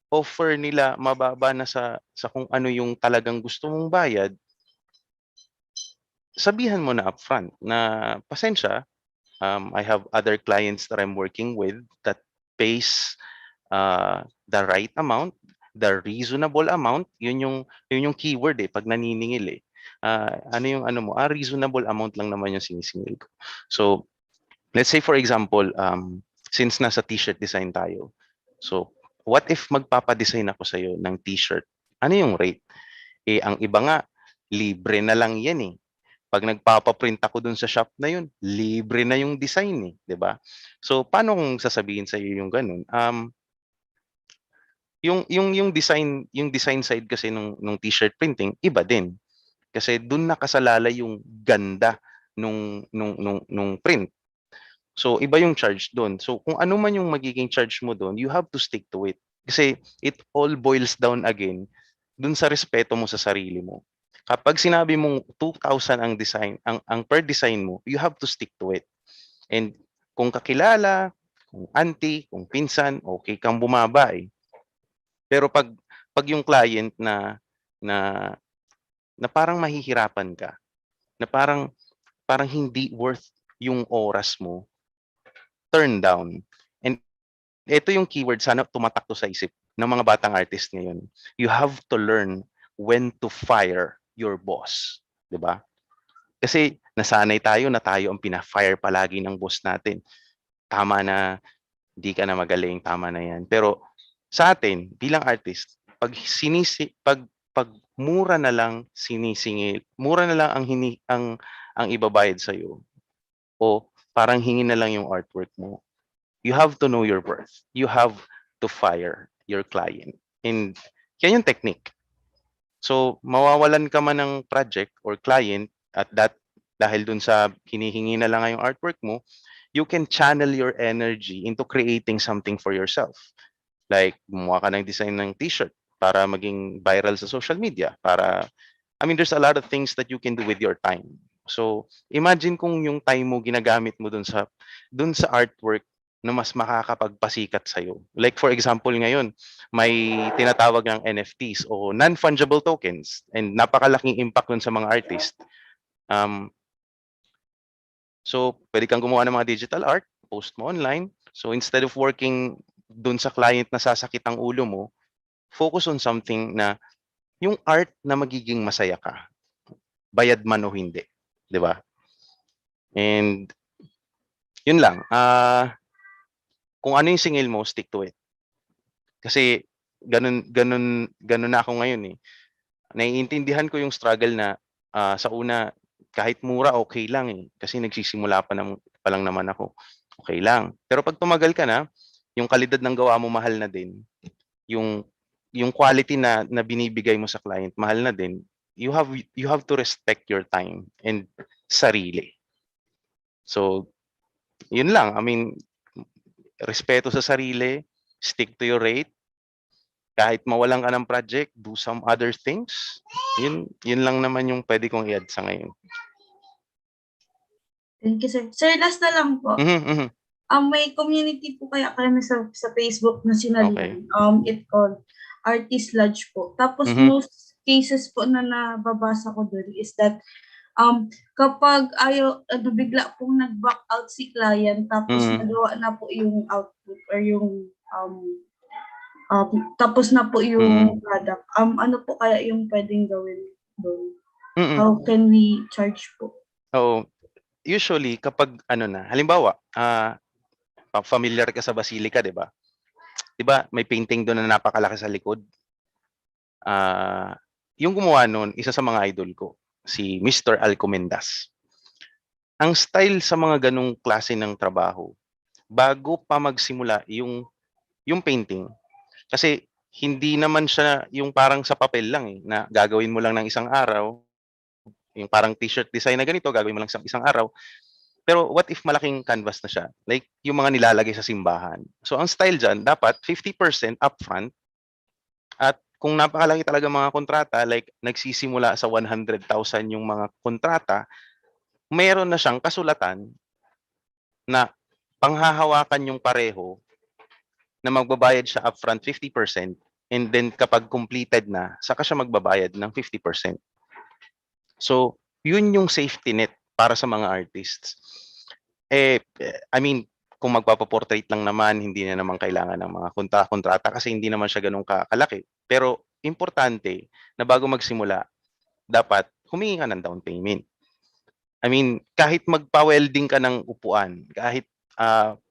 offer nila mababa na sa kung ano yung talagang gusto mong bayad, sabihan mo na upfront na pasensya, I have other clients that I'm working with that pays the right amount, the reasonable amount. Yun yung keyword eh pag naniningil eh. Ano yung ano mo? Reasonable amount lang naman yung sinisingil ko. So, let's say for example, since nasa t-shirt design tayo. So, what if magpapadesign ako sa iyo ng t-shirt? Ano yung rate? Eh ang iba nga libre na lang 'yan eh. Pag nagpapa-print ako dun sa shop na yun, libre na yung design eh, 'di ba? So paano kung sasabihin sa iyo yung ganun? Yung design side kasi nung t-shirt printing iba din. Kasi dun nakasalala yung ganda nung print. So iba yung charge doon. So kung ano man yung magiging charge mo doon, you have to stick to it. Kasi it all boils down again dun sa respeto mo sa sarili mo. Kapag sinabi mong 2,000 ang design, ang per design mo, you have to stick to it. And kung kakilala, kung auntie, kung pinsan, okay kang bumaba eh. Pero pag yung client na parang mahihirapan ka, na parang hindi worth yung oras mo, turn down. And ito yung keyword sana tumatak to sa isip ng mga batang artist ngayon. You have to learn when to fire your boss, 'di ba? Kasi nasanay tayo na tayo ang pina-fire palagi ng boss natin. Tama na, di ka na magaling, tama na 'yan. Pero sa atin bilang artist, pag mura na lang sinisingil, mura na lang ang ibabayad sa iyo o parang hingin na lang yung artwork mo. You have to know your worth. You have to fire your client. And yan yung technique. So, mawawalan ka man ng project or client at that dahil dun sa hinihingi na lang yung artwork mo, you can channel your energy into creating something for yourself. Like, gumawa ka ng design ng t-shirt para maging viral sa social media. There's a lot of things that you can do with your time. So, imagine kung yung time mo ginagamit mo dun sa artwork na mas makakapagpasikat sa'yo. Like for example ngayon, may tinatawag ng NFTs o non-fungible tokens and napakalaking impact dun sa mga artist. So, pwede kang gumawa ng mga digital art, post mo online. So, instead of working dun sa client na sasakit ang ulo mo, focus on something na yung art na magiging masaya ka. Bayad man o hindi. Di ba? And, yun lang. Kung ano yung singil mo, stick to it. Kasi, ganun na ako ngayon eh. Naiintindihan ko yung struggle na sa una, kahit mura, okay lang eh. Kasi nagsisimula pa lang naman ako. Okay lang. Pero pag tumagal ka na, yung kalidad ng gawa mo mahal na din. Yung quality na binibigay mo sa client, mahal na din. You have to respect your time and sarili. So, yun lang. Respeto sa sarili, stick to your rate. Kahit mawalan ka ng project, do some other things. Yun lang naman yung pwede kong i-add sa ngayon. Thank you, sir. Sir, last na lang po. May community po kaya kami sa Facebook na sinabihan. It called Artist Lodge po. Tapos most cases po na nababasa ko doon is that kapag bigla pong nag-back out si client tapos nagawa na po yung output or yung tapos na po yung product. Ano po kaya yung pwedeng gawin doon? How can we charge po? Usually kapag halimbawa, familiar ka sa Basilica, 'di ba? 'Di ba may painting doon na napakalaki sa likod? Yung gumawa noon, isa sa mga idol ko, si Mr. Alcomendas. Ang style sa mga ganung klase ng trabaho, bago pa magsimula yung painting, kasi hindi naman siya yung parang sa papel lang eh, na gagawin mo lang ng isang araw, yung parang t-shirt design na ganito, gagawin mo lang sa isang araw. Pero what if malaking canvas na siya? Like yung mga nilalagay sa simbahan. So ang style dyan, dapat 50% upfront. At kung napakalaki talaga mga kontrata, like nagsisimula sa 100,000 yung mga kontrata, mayroon na siyang kasulatan na panghahawakan yung pareho na magbabayad siya upfront 50% and then kapag completed na, saka siya magbabayad ng 50%. So, yun yung safety net para sa mga artists. Kung magpapaportrait lang naman, hindi na naman kailangan ng mga kontrata kasi hindi naman siya ganun kalaki. Pero, importante na bago magsimula, dapat humingi ka ng down payment. Kahit magpa-welding ka ng upuan, kahit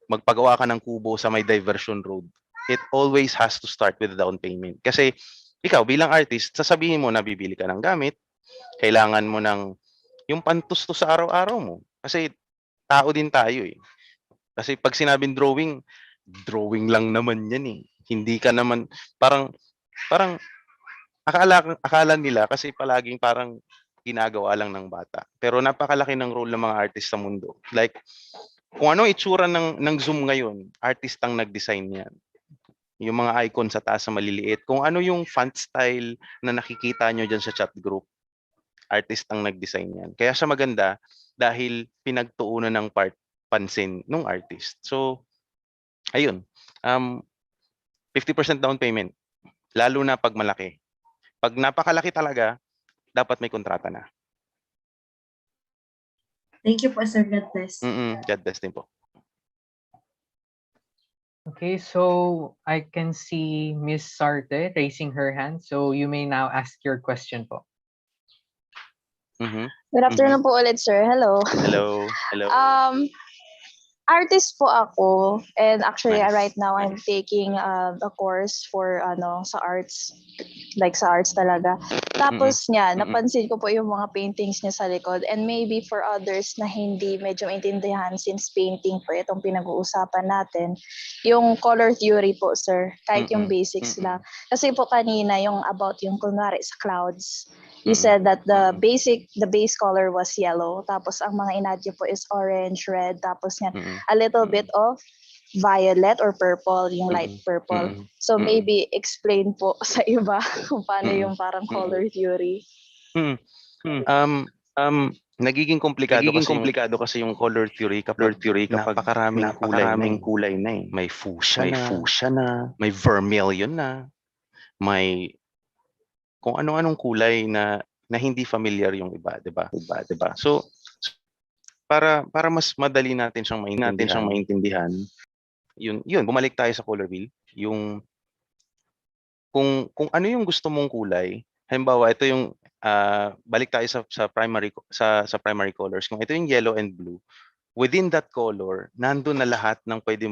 magpagawa ka ng kubo sa may diversion road, it always has to start with down payment. Kasi ikaw bilang artist, sasabihin mo na bibili ka ng gamit, kailangan mo ng yung pantustos sa araw-araw mo. Kasi tao din tayo eh. Kasi pag sinabing drawing lang naman yan eh. Hindi ka naman, parang akala nila kasi palaging parang ginagawa lang ng bata. Pero napakalaki ng role ng mga artist sa mundo. Like, kung ano itsura ng Zoom ngayon, artist ang nag-design yan. Yung mga icon sa taas na maliliit. Kung ano yung font style na nakikita nyo dyan sa chat group, artist ang nag-design yan. Kaya siya maganda dahil pinagtuunan ng pansin ng artist. So, ayun. 50% down payment. Lalo na pag malaki. Pag napakalaki talaga, dapat may kontrata na. Thank you po, sir. God bless. God bless din po. Okay, so I can see Miss Sarte raising her hand. So you may now ask your question po. Good afternoon po ulit, sir. Hello. Hello. Artist po ako, and actually Nice. right now I'm taking a course for sa arts, like sa arts talaga. Tapos napansin ko po yung mga paintings niya sa likod, and maybe for others na hindi medyo maintindihan since painting po itong pinag-uusapan natin, yung color theory po, sir, kahit yung basics lang. Kasi po kanina yung about yung kunwari sa clouds, you said that the base color was yellow, tapos ang mga inad niyo po is orange, red, tapos a little bit of violet or purple, yung light purple. So maybe explain po sa iba kung paano yung parang color theory. Nagiging komplikado kasi yung color theory kapag napakaraming kulay na eh. May fuchsia na, may vermilion na, may kung ano-anong kulay na hindi familiar yung iba, 'di ba? So para mas madali natin siyang maintindihan, yun bumalik tayo sa color wheel, yung kung ano yung gusto mong kulay. Halimbawa, ito yung balik tayo sa primary colors. Kung ito yung yellow and blue, within that color, nandun na lahat ng pwede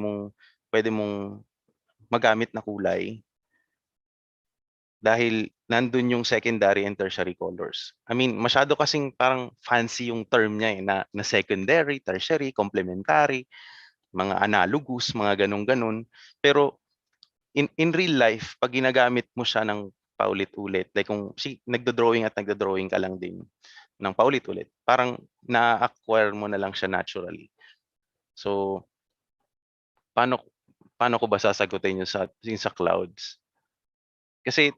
mong magamit na kulay dahil nandun yung secondary and tertiary colors. I mean, masyado kasing parang fancy yung term niya na secondary, tertiary, complementary, mga analogous, mga ganun-ganun. Pero in real life, pag ginagamit mo siya ng paulit-ulit, like kung nagdo-drawing ka lang din ng paulit-ulit, parang na-acquire mo na lang siya naturally. So, paano ko ba sasagutin yung sa clouds? Kasi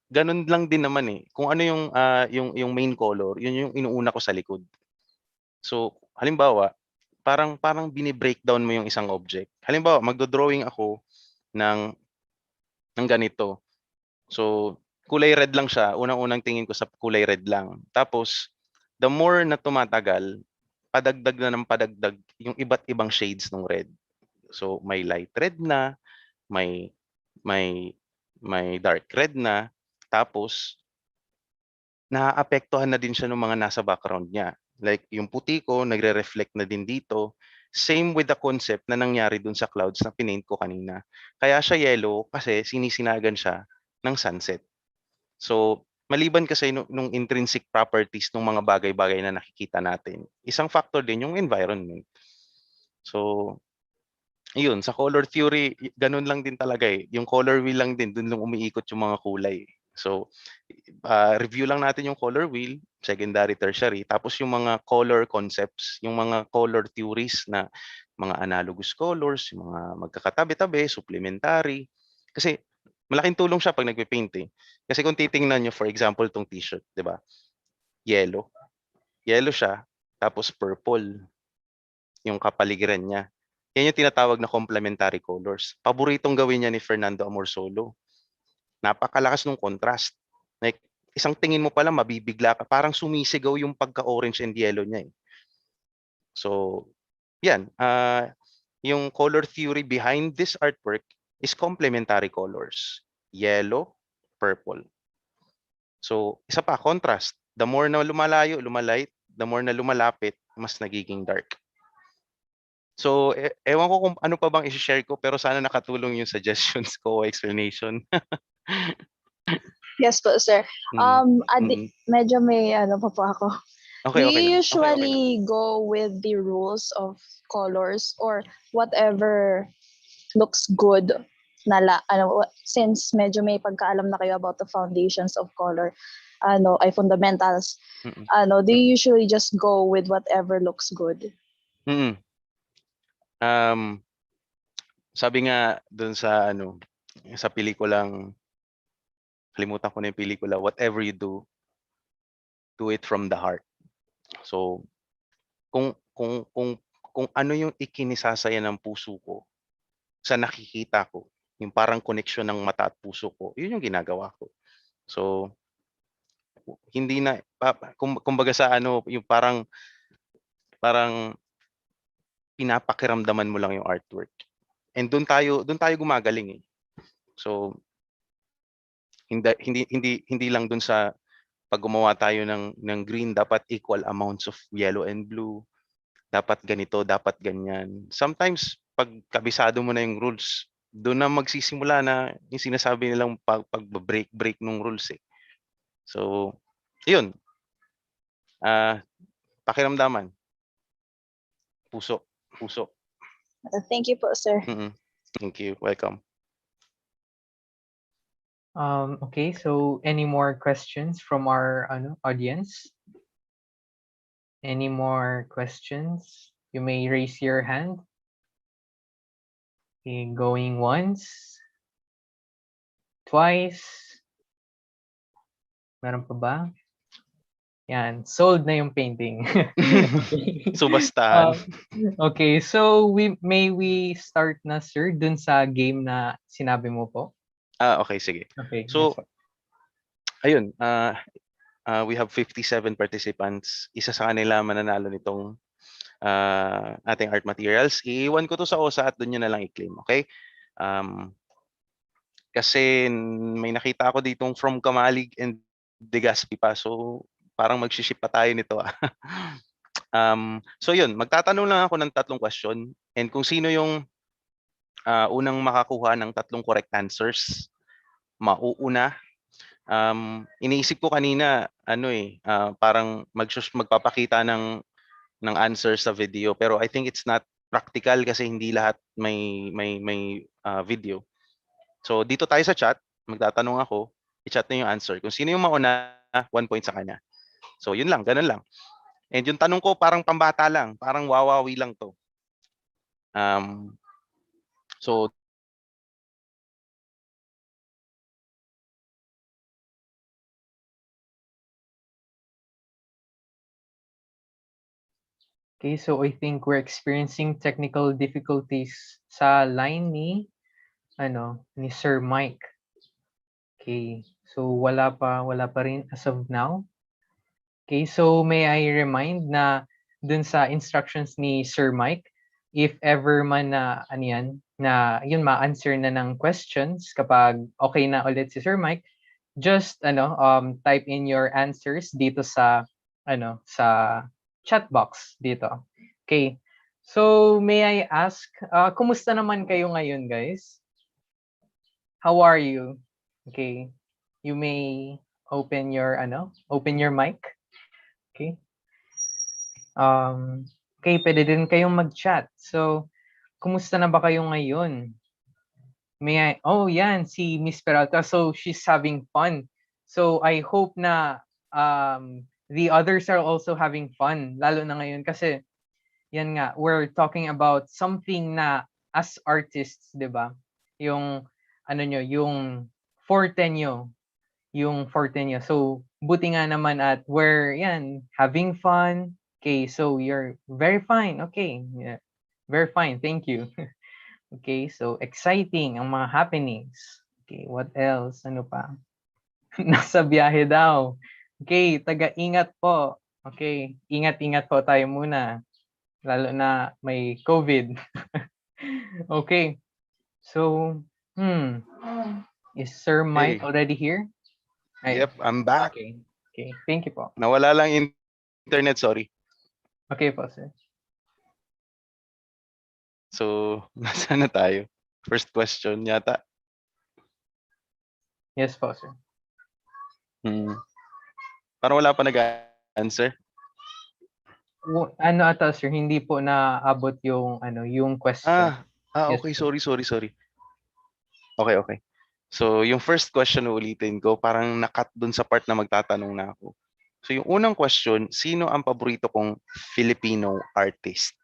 ganun lang din naman eh. Kung ano yung main color, yun yung inuuna ko sa likod. So, halimbawa, parang bini-breakdown mo yung isang object. Halimbawa, magdo-drawing ako ng ganito. So, kulay red lang siya. Unang-unang tingin ko sa kulay red lang. Tapos, the more na tumatagal, padagdag na ng padagdag yung iba't ibang shades ng red. So, may light red na, may dark red na, tapos naaapektuhan na din siya ng mga nasa background niya. Like yung puti ko, nagre-reflect na din dito. Same with the concept na nangyari dun sa clouds na pinaint ko kanina. Kaya siya yellow kasi sinisinagan siya ng sunset. So, maliban kasi nung intrinsic properties ng mga bagay-bagay na nakikita natin, isang factor din yung environment. So, yun, sa color theory, ganun lang din talaga eh. Yung color wheel lang din, dun lang umiikot yung mga kulay. So, review lang natin yung color wheel, secondary, tertiary, tapos yung mga color concepts, yung mga color theories na mga analogous colors, yung mga magkakatabi-tabi, supplementary. Kasi malaking tulong siya pag nagpe-paint eh. Kasi kung titingnan nyo, for example, tong t-shirt, di ba? Yellow. Yellow siya, tapos purple yung kapaligiran niya. Yan yung tinatawag na complementary colors. Paboritong gawin niya ni Fernando Amorsolo. Napakalakas ng contrast. Like, isang tingin mo pala, mabibigla ka. Parang sumisigaw yung pagka-orange and yellow niya eh. So, yan. Yung color theory behind this artwork is complementary colors. Yellow, purple. So, isa pa, contrast. The more na lumalayo, lumalight. The more na lumalapit, mas nagiging dark. So, ewan ko kung ano pa bang i-share ko, pero sana nakatulong yung suggestions ko o explanation. Yes po, sir. Medyo may pa po ako. Okay, Do okay you lang. usually go with the rules of colors or whatever looks good since medyo may pagkaalam na kayo about the foundations of color, fundamentals, do you usually just go with whatever looks good? Sabi nga dun sa sa pelikulang, kalimutan ko na yung pelikula, whatever you do it from the heart. So, kung ano yung ikinisasaya ng puso ko sa nakikita ko, yung parang connection ng mata at puso ko, yun yung ginagawa ko. So, hindi na kumbaga sa yung parang pinapakiramdaman mo lang yung artwork. And doon tayo gumagaling eh. So, hindi lang doon sa pag gumawa tayo ng green, dapat equal amounts of yellow and blue. Dapat ganito, dapat ganyan. Sometimes, pag kabisado mo na yung rules, doon na magsisimula na yung sinasabi nilang pag-break ng rules eh. So, yun. Pakiramdaman. Puso. Puso. Thank you po, sir. Thank you. Welcome. Okay, so any more questions from our audience? Any more questions? You may raise your hand. Okay, going once. Twice. Meron pa ba? Yan, sold na yung painting. Subastahan. Okay, so may we start na, sir, dun sa game na sinabi mo po? Okay, sige. Okay. So, yes, ayun, we have 57 participants. Isa sa kanila mananalo nitong ating art materials. Iiwan ko to sa OSA at doon nyo na lang i-claim, okay? Kasi may nakita ako ditong from Kamalig and Legazpi pa. So, parang mag-ship pa tayo nito. So yun, magtatanong lang ako ng 3 question. And kung sino yung unang makakuha ng 3 correct answers, mauuna. Iniisip ko kanina, parang magpapakita ng answer sa video. Pero I think it's not practical kasi hindi lahat may video. So dito tayo sa chat, magtatanong ako, i-chat na yung answer. Kung sino yung mauna, 1 point sa kanya. So yun lang, ganun lang. And yung tanong ko parang pambata lang, parang wawawi lang to. So Okay, so I think we're experiencing technical difficulties sa line ni Sir Mike. Okay, so wala pa rin as of now. Okay, so may I remind na dun sa instructions ni Sir Mike, if ever man na yun ma-answer na ng questions kapag okay na ulit si Sir Mike, just type in your answers dito sa sa chat box dito. Okay. So may I ask, kumusta naman kayo ngayon, guys? How are you? Okay. You may open your mic. Okay. Okay, pwede din kayong mag-chat. So, kumusta na ba kayo ngayon? Yan, si Miss Peralta. So, she's having fun. So, I hope na the others are also having fun. Lalo na ngayon kasi, yan nga, we're talking about something na as artists, di ba? Yung, yung forte nyo. So, buti nga naman at we're, having fun. Okay, so you're very fine. Okay, yeah. Very fine. Thank you. Okay, so exciting ang mga happenings. Okay, what else? Ano pa? Nasa biyahe daw. Okay, taga-ingat po. Okay, ingat-ingat po tayo muna. Lalo na may COVID. Okay. So, is Sir Mike already here? Yep, I'm back. Okay, thank you po. Nawala lang internet, sorry. Okay po, sir. So, nasaan na tayo? First question yata. Yes po, sir. Parang wala pa nag-answer. Ano ata, sir, hindi po naabot yung yung question. Okay, sorry. Okay. So, yung first question ulitin ko, parang nakat dun sa part na magtatanong na ako. So, yung unang question, sino ang paborito kong Filipino artist?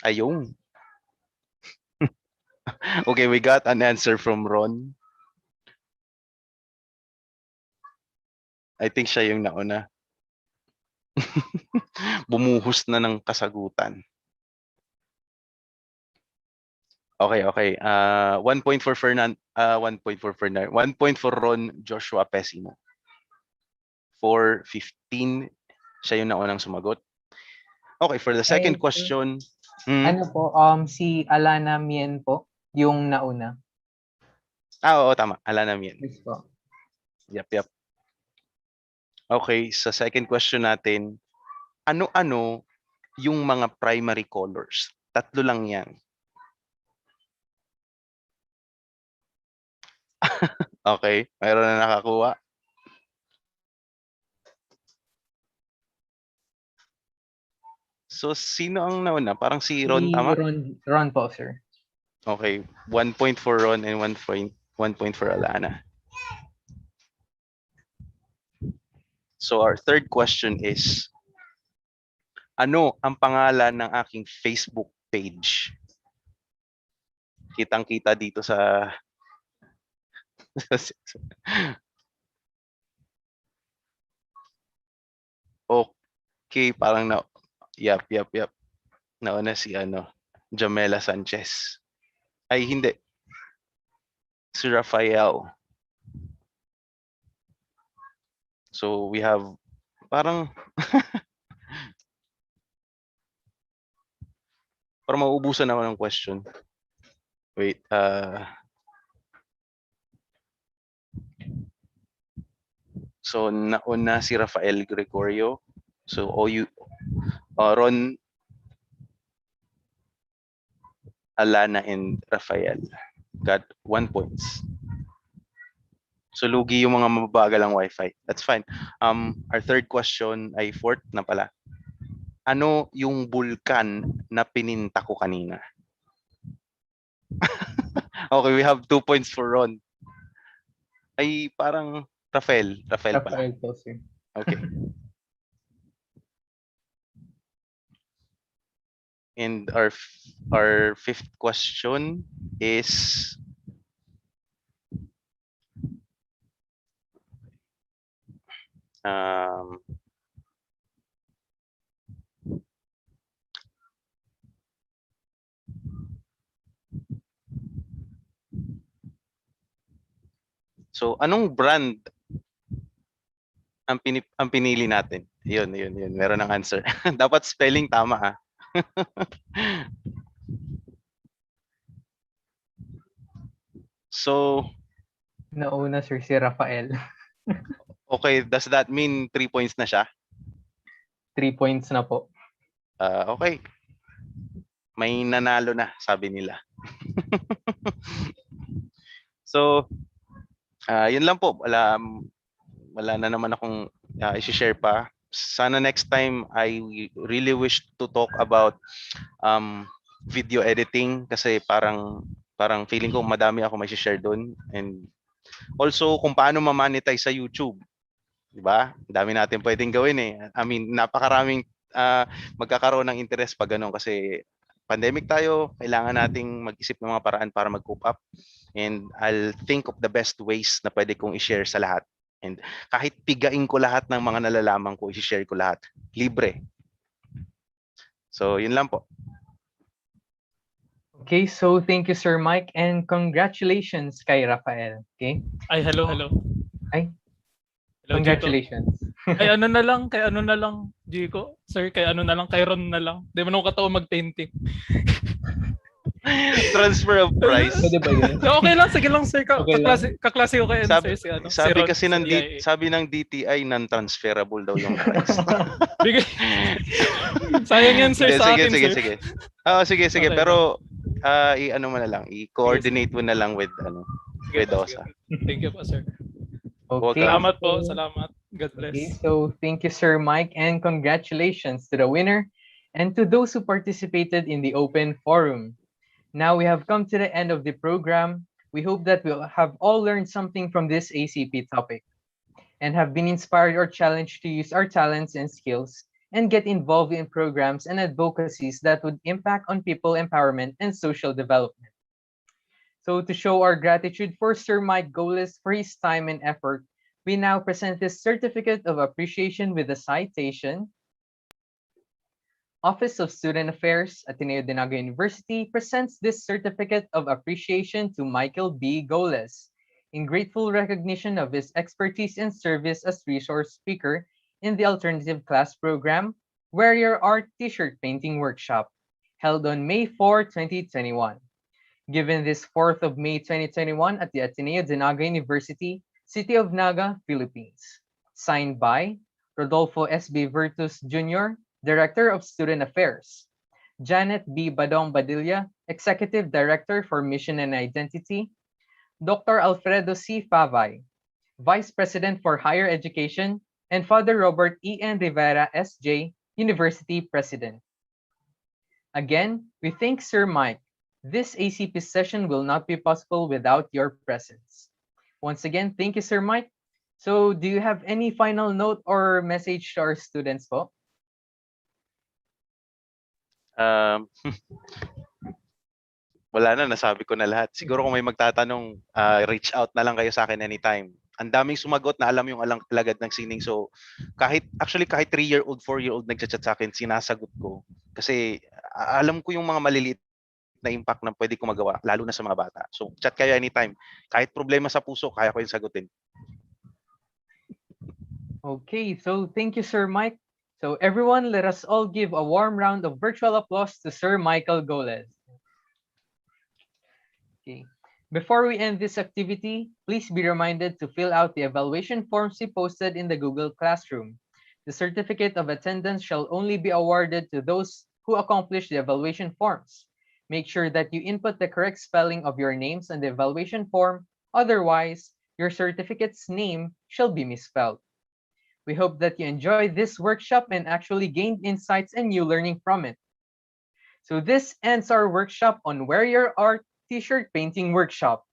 Ayun. Okay, we got an answer from Ron. I think siya yung nauna. Bumuhos na ng kasagutan. Okay. 1 point for Fernand, 1 point for Fernand, 1 point for Ron Joshua Pesimo. 4-15, siya yung naunang sumagot. Okay, for the second question. Ano po, si Alana Mien po, yung nauna. Oo, tama. Alana Mien. Yes po. Yep. Okay, sa second question natin, ano-ano yung mga primary colors? 3 lang yan. Okay, mayroon na nakakuha. So, sino ang nauna? Parang si Ron, Si tama? Ron po, sir. Okay. 1 point for Ron and 1 point for Alana. So, our third question is, ano ang pangalan ng aking Facebook page? Kitang-kita dito sa... Okay, parang na... Yap. Nauna si Jamela Sanchez. Ay, hindi. Si Rafael. So, we have... Parang... parang mauubusan naman ng question. Wait, so nauna si Rafael Gregorio. So Ron, Alana, and Rafael got 1 points. So lugi yung mga mababagal ang wifi. That's fine. Our third question ay fourth na pala. Ano yung bulkan na pininta ko kanina? Okay, we have 2 points for Ron. Ay parang Rafael pala. Rafael po, sir. Okay. And our fifth question is so anong brand ang pinili natin? Yun. Meron ng answer. Dapat spelling tama ha. So, Nauna, sir, si Rafael. okay, does that mean 3 points na siya? 3 points na po. Okay. May nanalo na, sabi nila. So, yun lang po. Wala na naman akong i-share pa. Sana next time, I really wish to talk about video editing kasi parang feeling ko madami ako may share doon, and also kung paano ma-monetize sa YouTube, 'di ba? Dami natin pwedeng gawin eh. I mean, napakaraming magkakaroon ng interest pag ganun kasi pandemic tayo, kailangan nating mag-isip ng mga paraan para mag-cope up, and I'll think of the best ways na pwede kong i-share sa lahat. And kahit pigain ko lahat ng mga nalalaman ko, i-share ko lahat. Libre. So, yun lang po. Okay, so thank you, Sir Mike, and congratulations kay Rafael. Okay? Ay, hello. Ay, Hello, congratulations. Kay ano na lang, Jico. Sir, kay Ron na lang. Di man ako kataon mag-painting. Transfer of price. Pwede ba yun? Okay lang, sige lang, sir. Okay lang. Kaklase ko kay Sabi, sir, si sabi Ron, kasi sa ng EIA. sabi ng DTI non-transferable daw yung price. Bigay. Sayang yan, sir, sa akin, sir. Sige. Sige. Okay, Pero i-ano mo na lang, i-coordinate mo na lang with with OSA. Thank you po, sir. Okay. Salamat po, salamat. God bless. Okay, so thank you, Sir Mike, and congratulations to the winner and to those who participated in the open forum. Now we have come to the end of the program. We hope that we'll have all learned something from this ACP topic and have been inspired or challenged to use our talents and skills and get involved in programs and advocacies that would impact on people empowerment and social development. So to show our gratitude for Sir Mike Golez for his time and effort, we now present this certificate of appreciation with a citation. Office of Student Affairs, Ateneo de Naga University presents this certificate of appreciation to Michael B. Golez in grateful recognition of his expertise and service as resource speaker in the alternative class program, Warrior Art T-shirt painting workshop, held on May 4, 2021. Given this 4th of May 2021 at the Ateneo de Naga University, City of Naga, Philippines. Signed by Rodolfo S.B. Virtus Jr., Director of Student Affairs, Janet B. Badong Badilla, Executive Director for Mission and Identity, Dr. Alfredo C. Favay, Vice President for Higher Education, and Father Robert E. N. Rivera, S.J., University President. Again, we thank Sir Mike. This ACP session will not be possible without your presence. Once again, thank you, Sir Mike. So, do you have any final note or message to our students po? Um, wala na, nasabi ko na lahat. Siguro kung may magtatanong, reach out na lang kayo sa akin anytime. Ang daming sumagot na alam yung alagad ng sining. So, kahit 3-year-old, 4-year-old nagchat sa akin, sinasagot ko. Kasi alam ko yung mga maliliit na impact na pwede ko magawa, lalo na sa mga bata. So, chat kayo anytime. Kahit problema sa puso, kaya ko yung sagutin. Okay, so thank you, Sir Mike. So everyone, let us all give a warm round of virtual applause to Sir Michael Golez. Okay. Before we end this activity, please be reminded to fill out the evaluation forms we posted in the Google Classroom. The certificate of attendance shall only be awarded to those who accomplish the evaluation forms. Make sure that you input the correct spelling of your names on the evaluation form, otherwise, your certificate's name shall be misspelled. We hope that you enjoyed this workshop and actually gained insights and new learning from it. So this ends our workshop on Wear Your Art T-shirt painting workshop.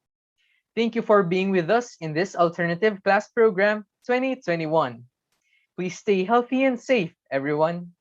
Thank you for being with us in this alternative class program 2021. Please stay healthy and safe, everyone.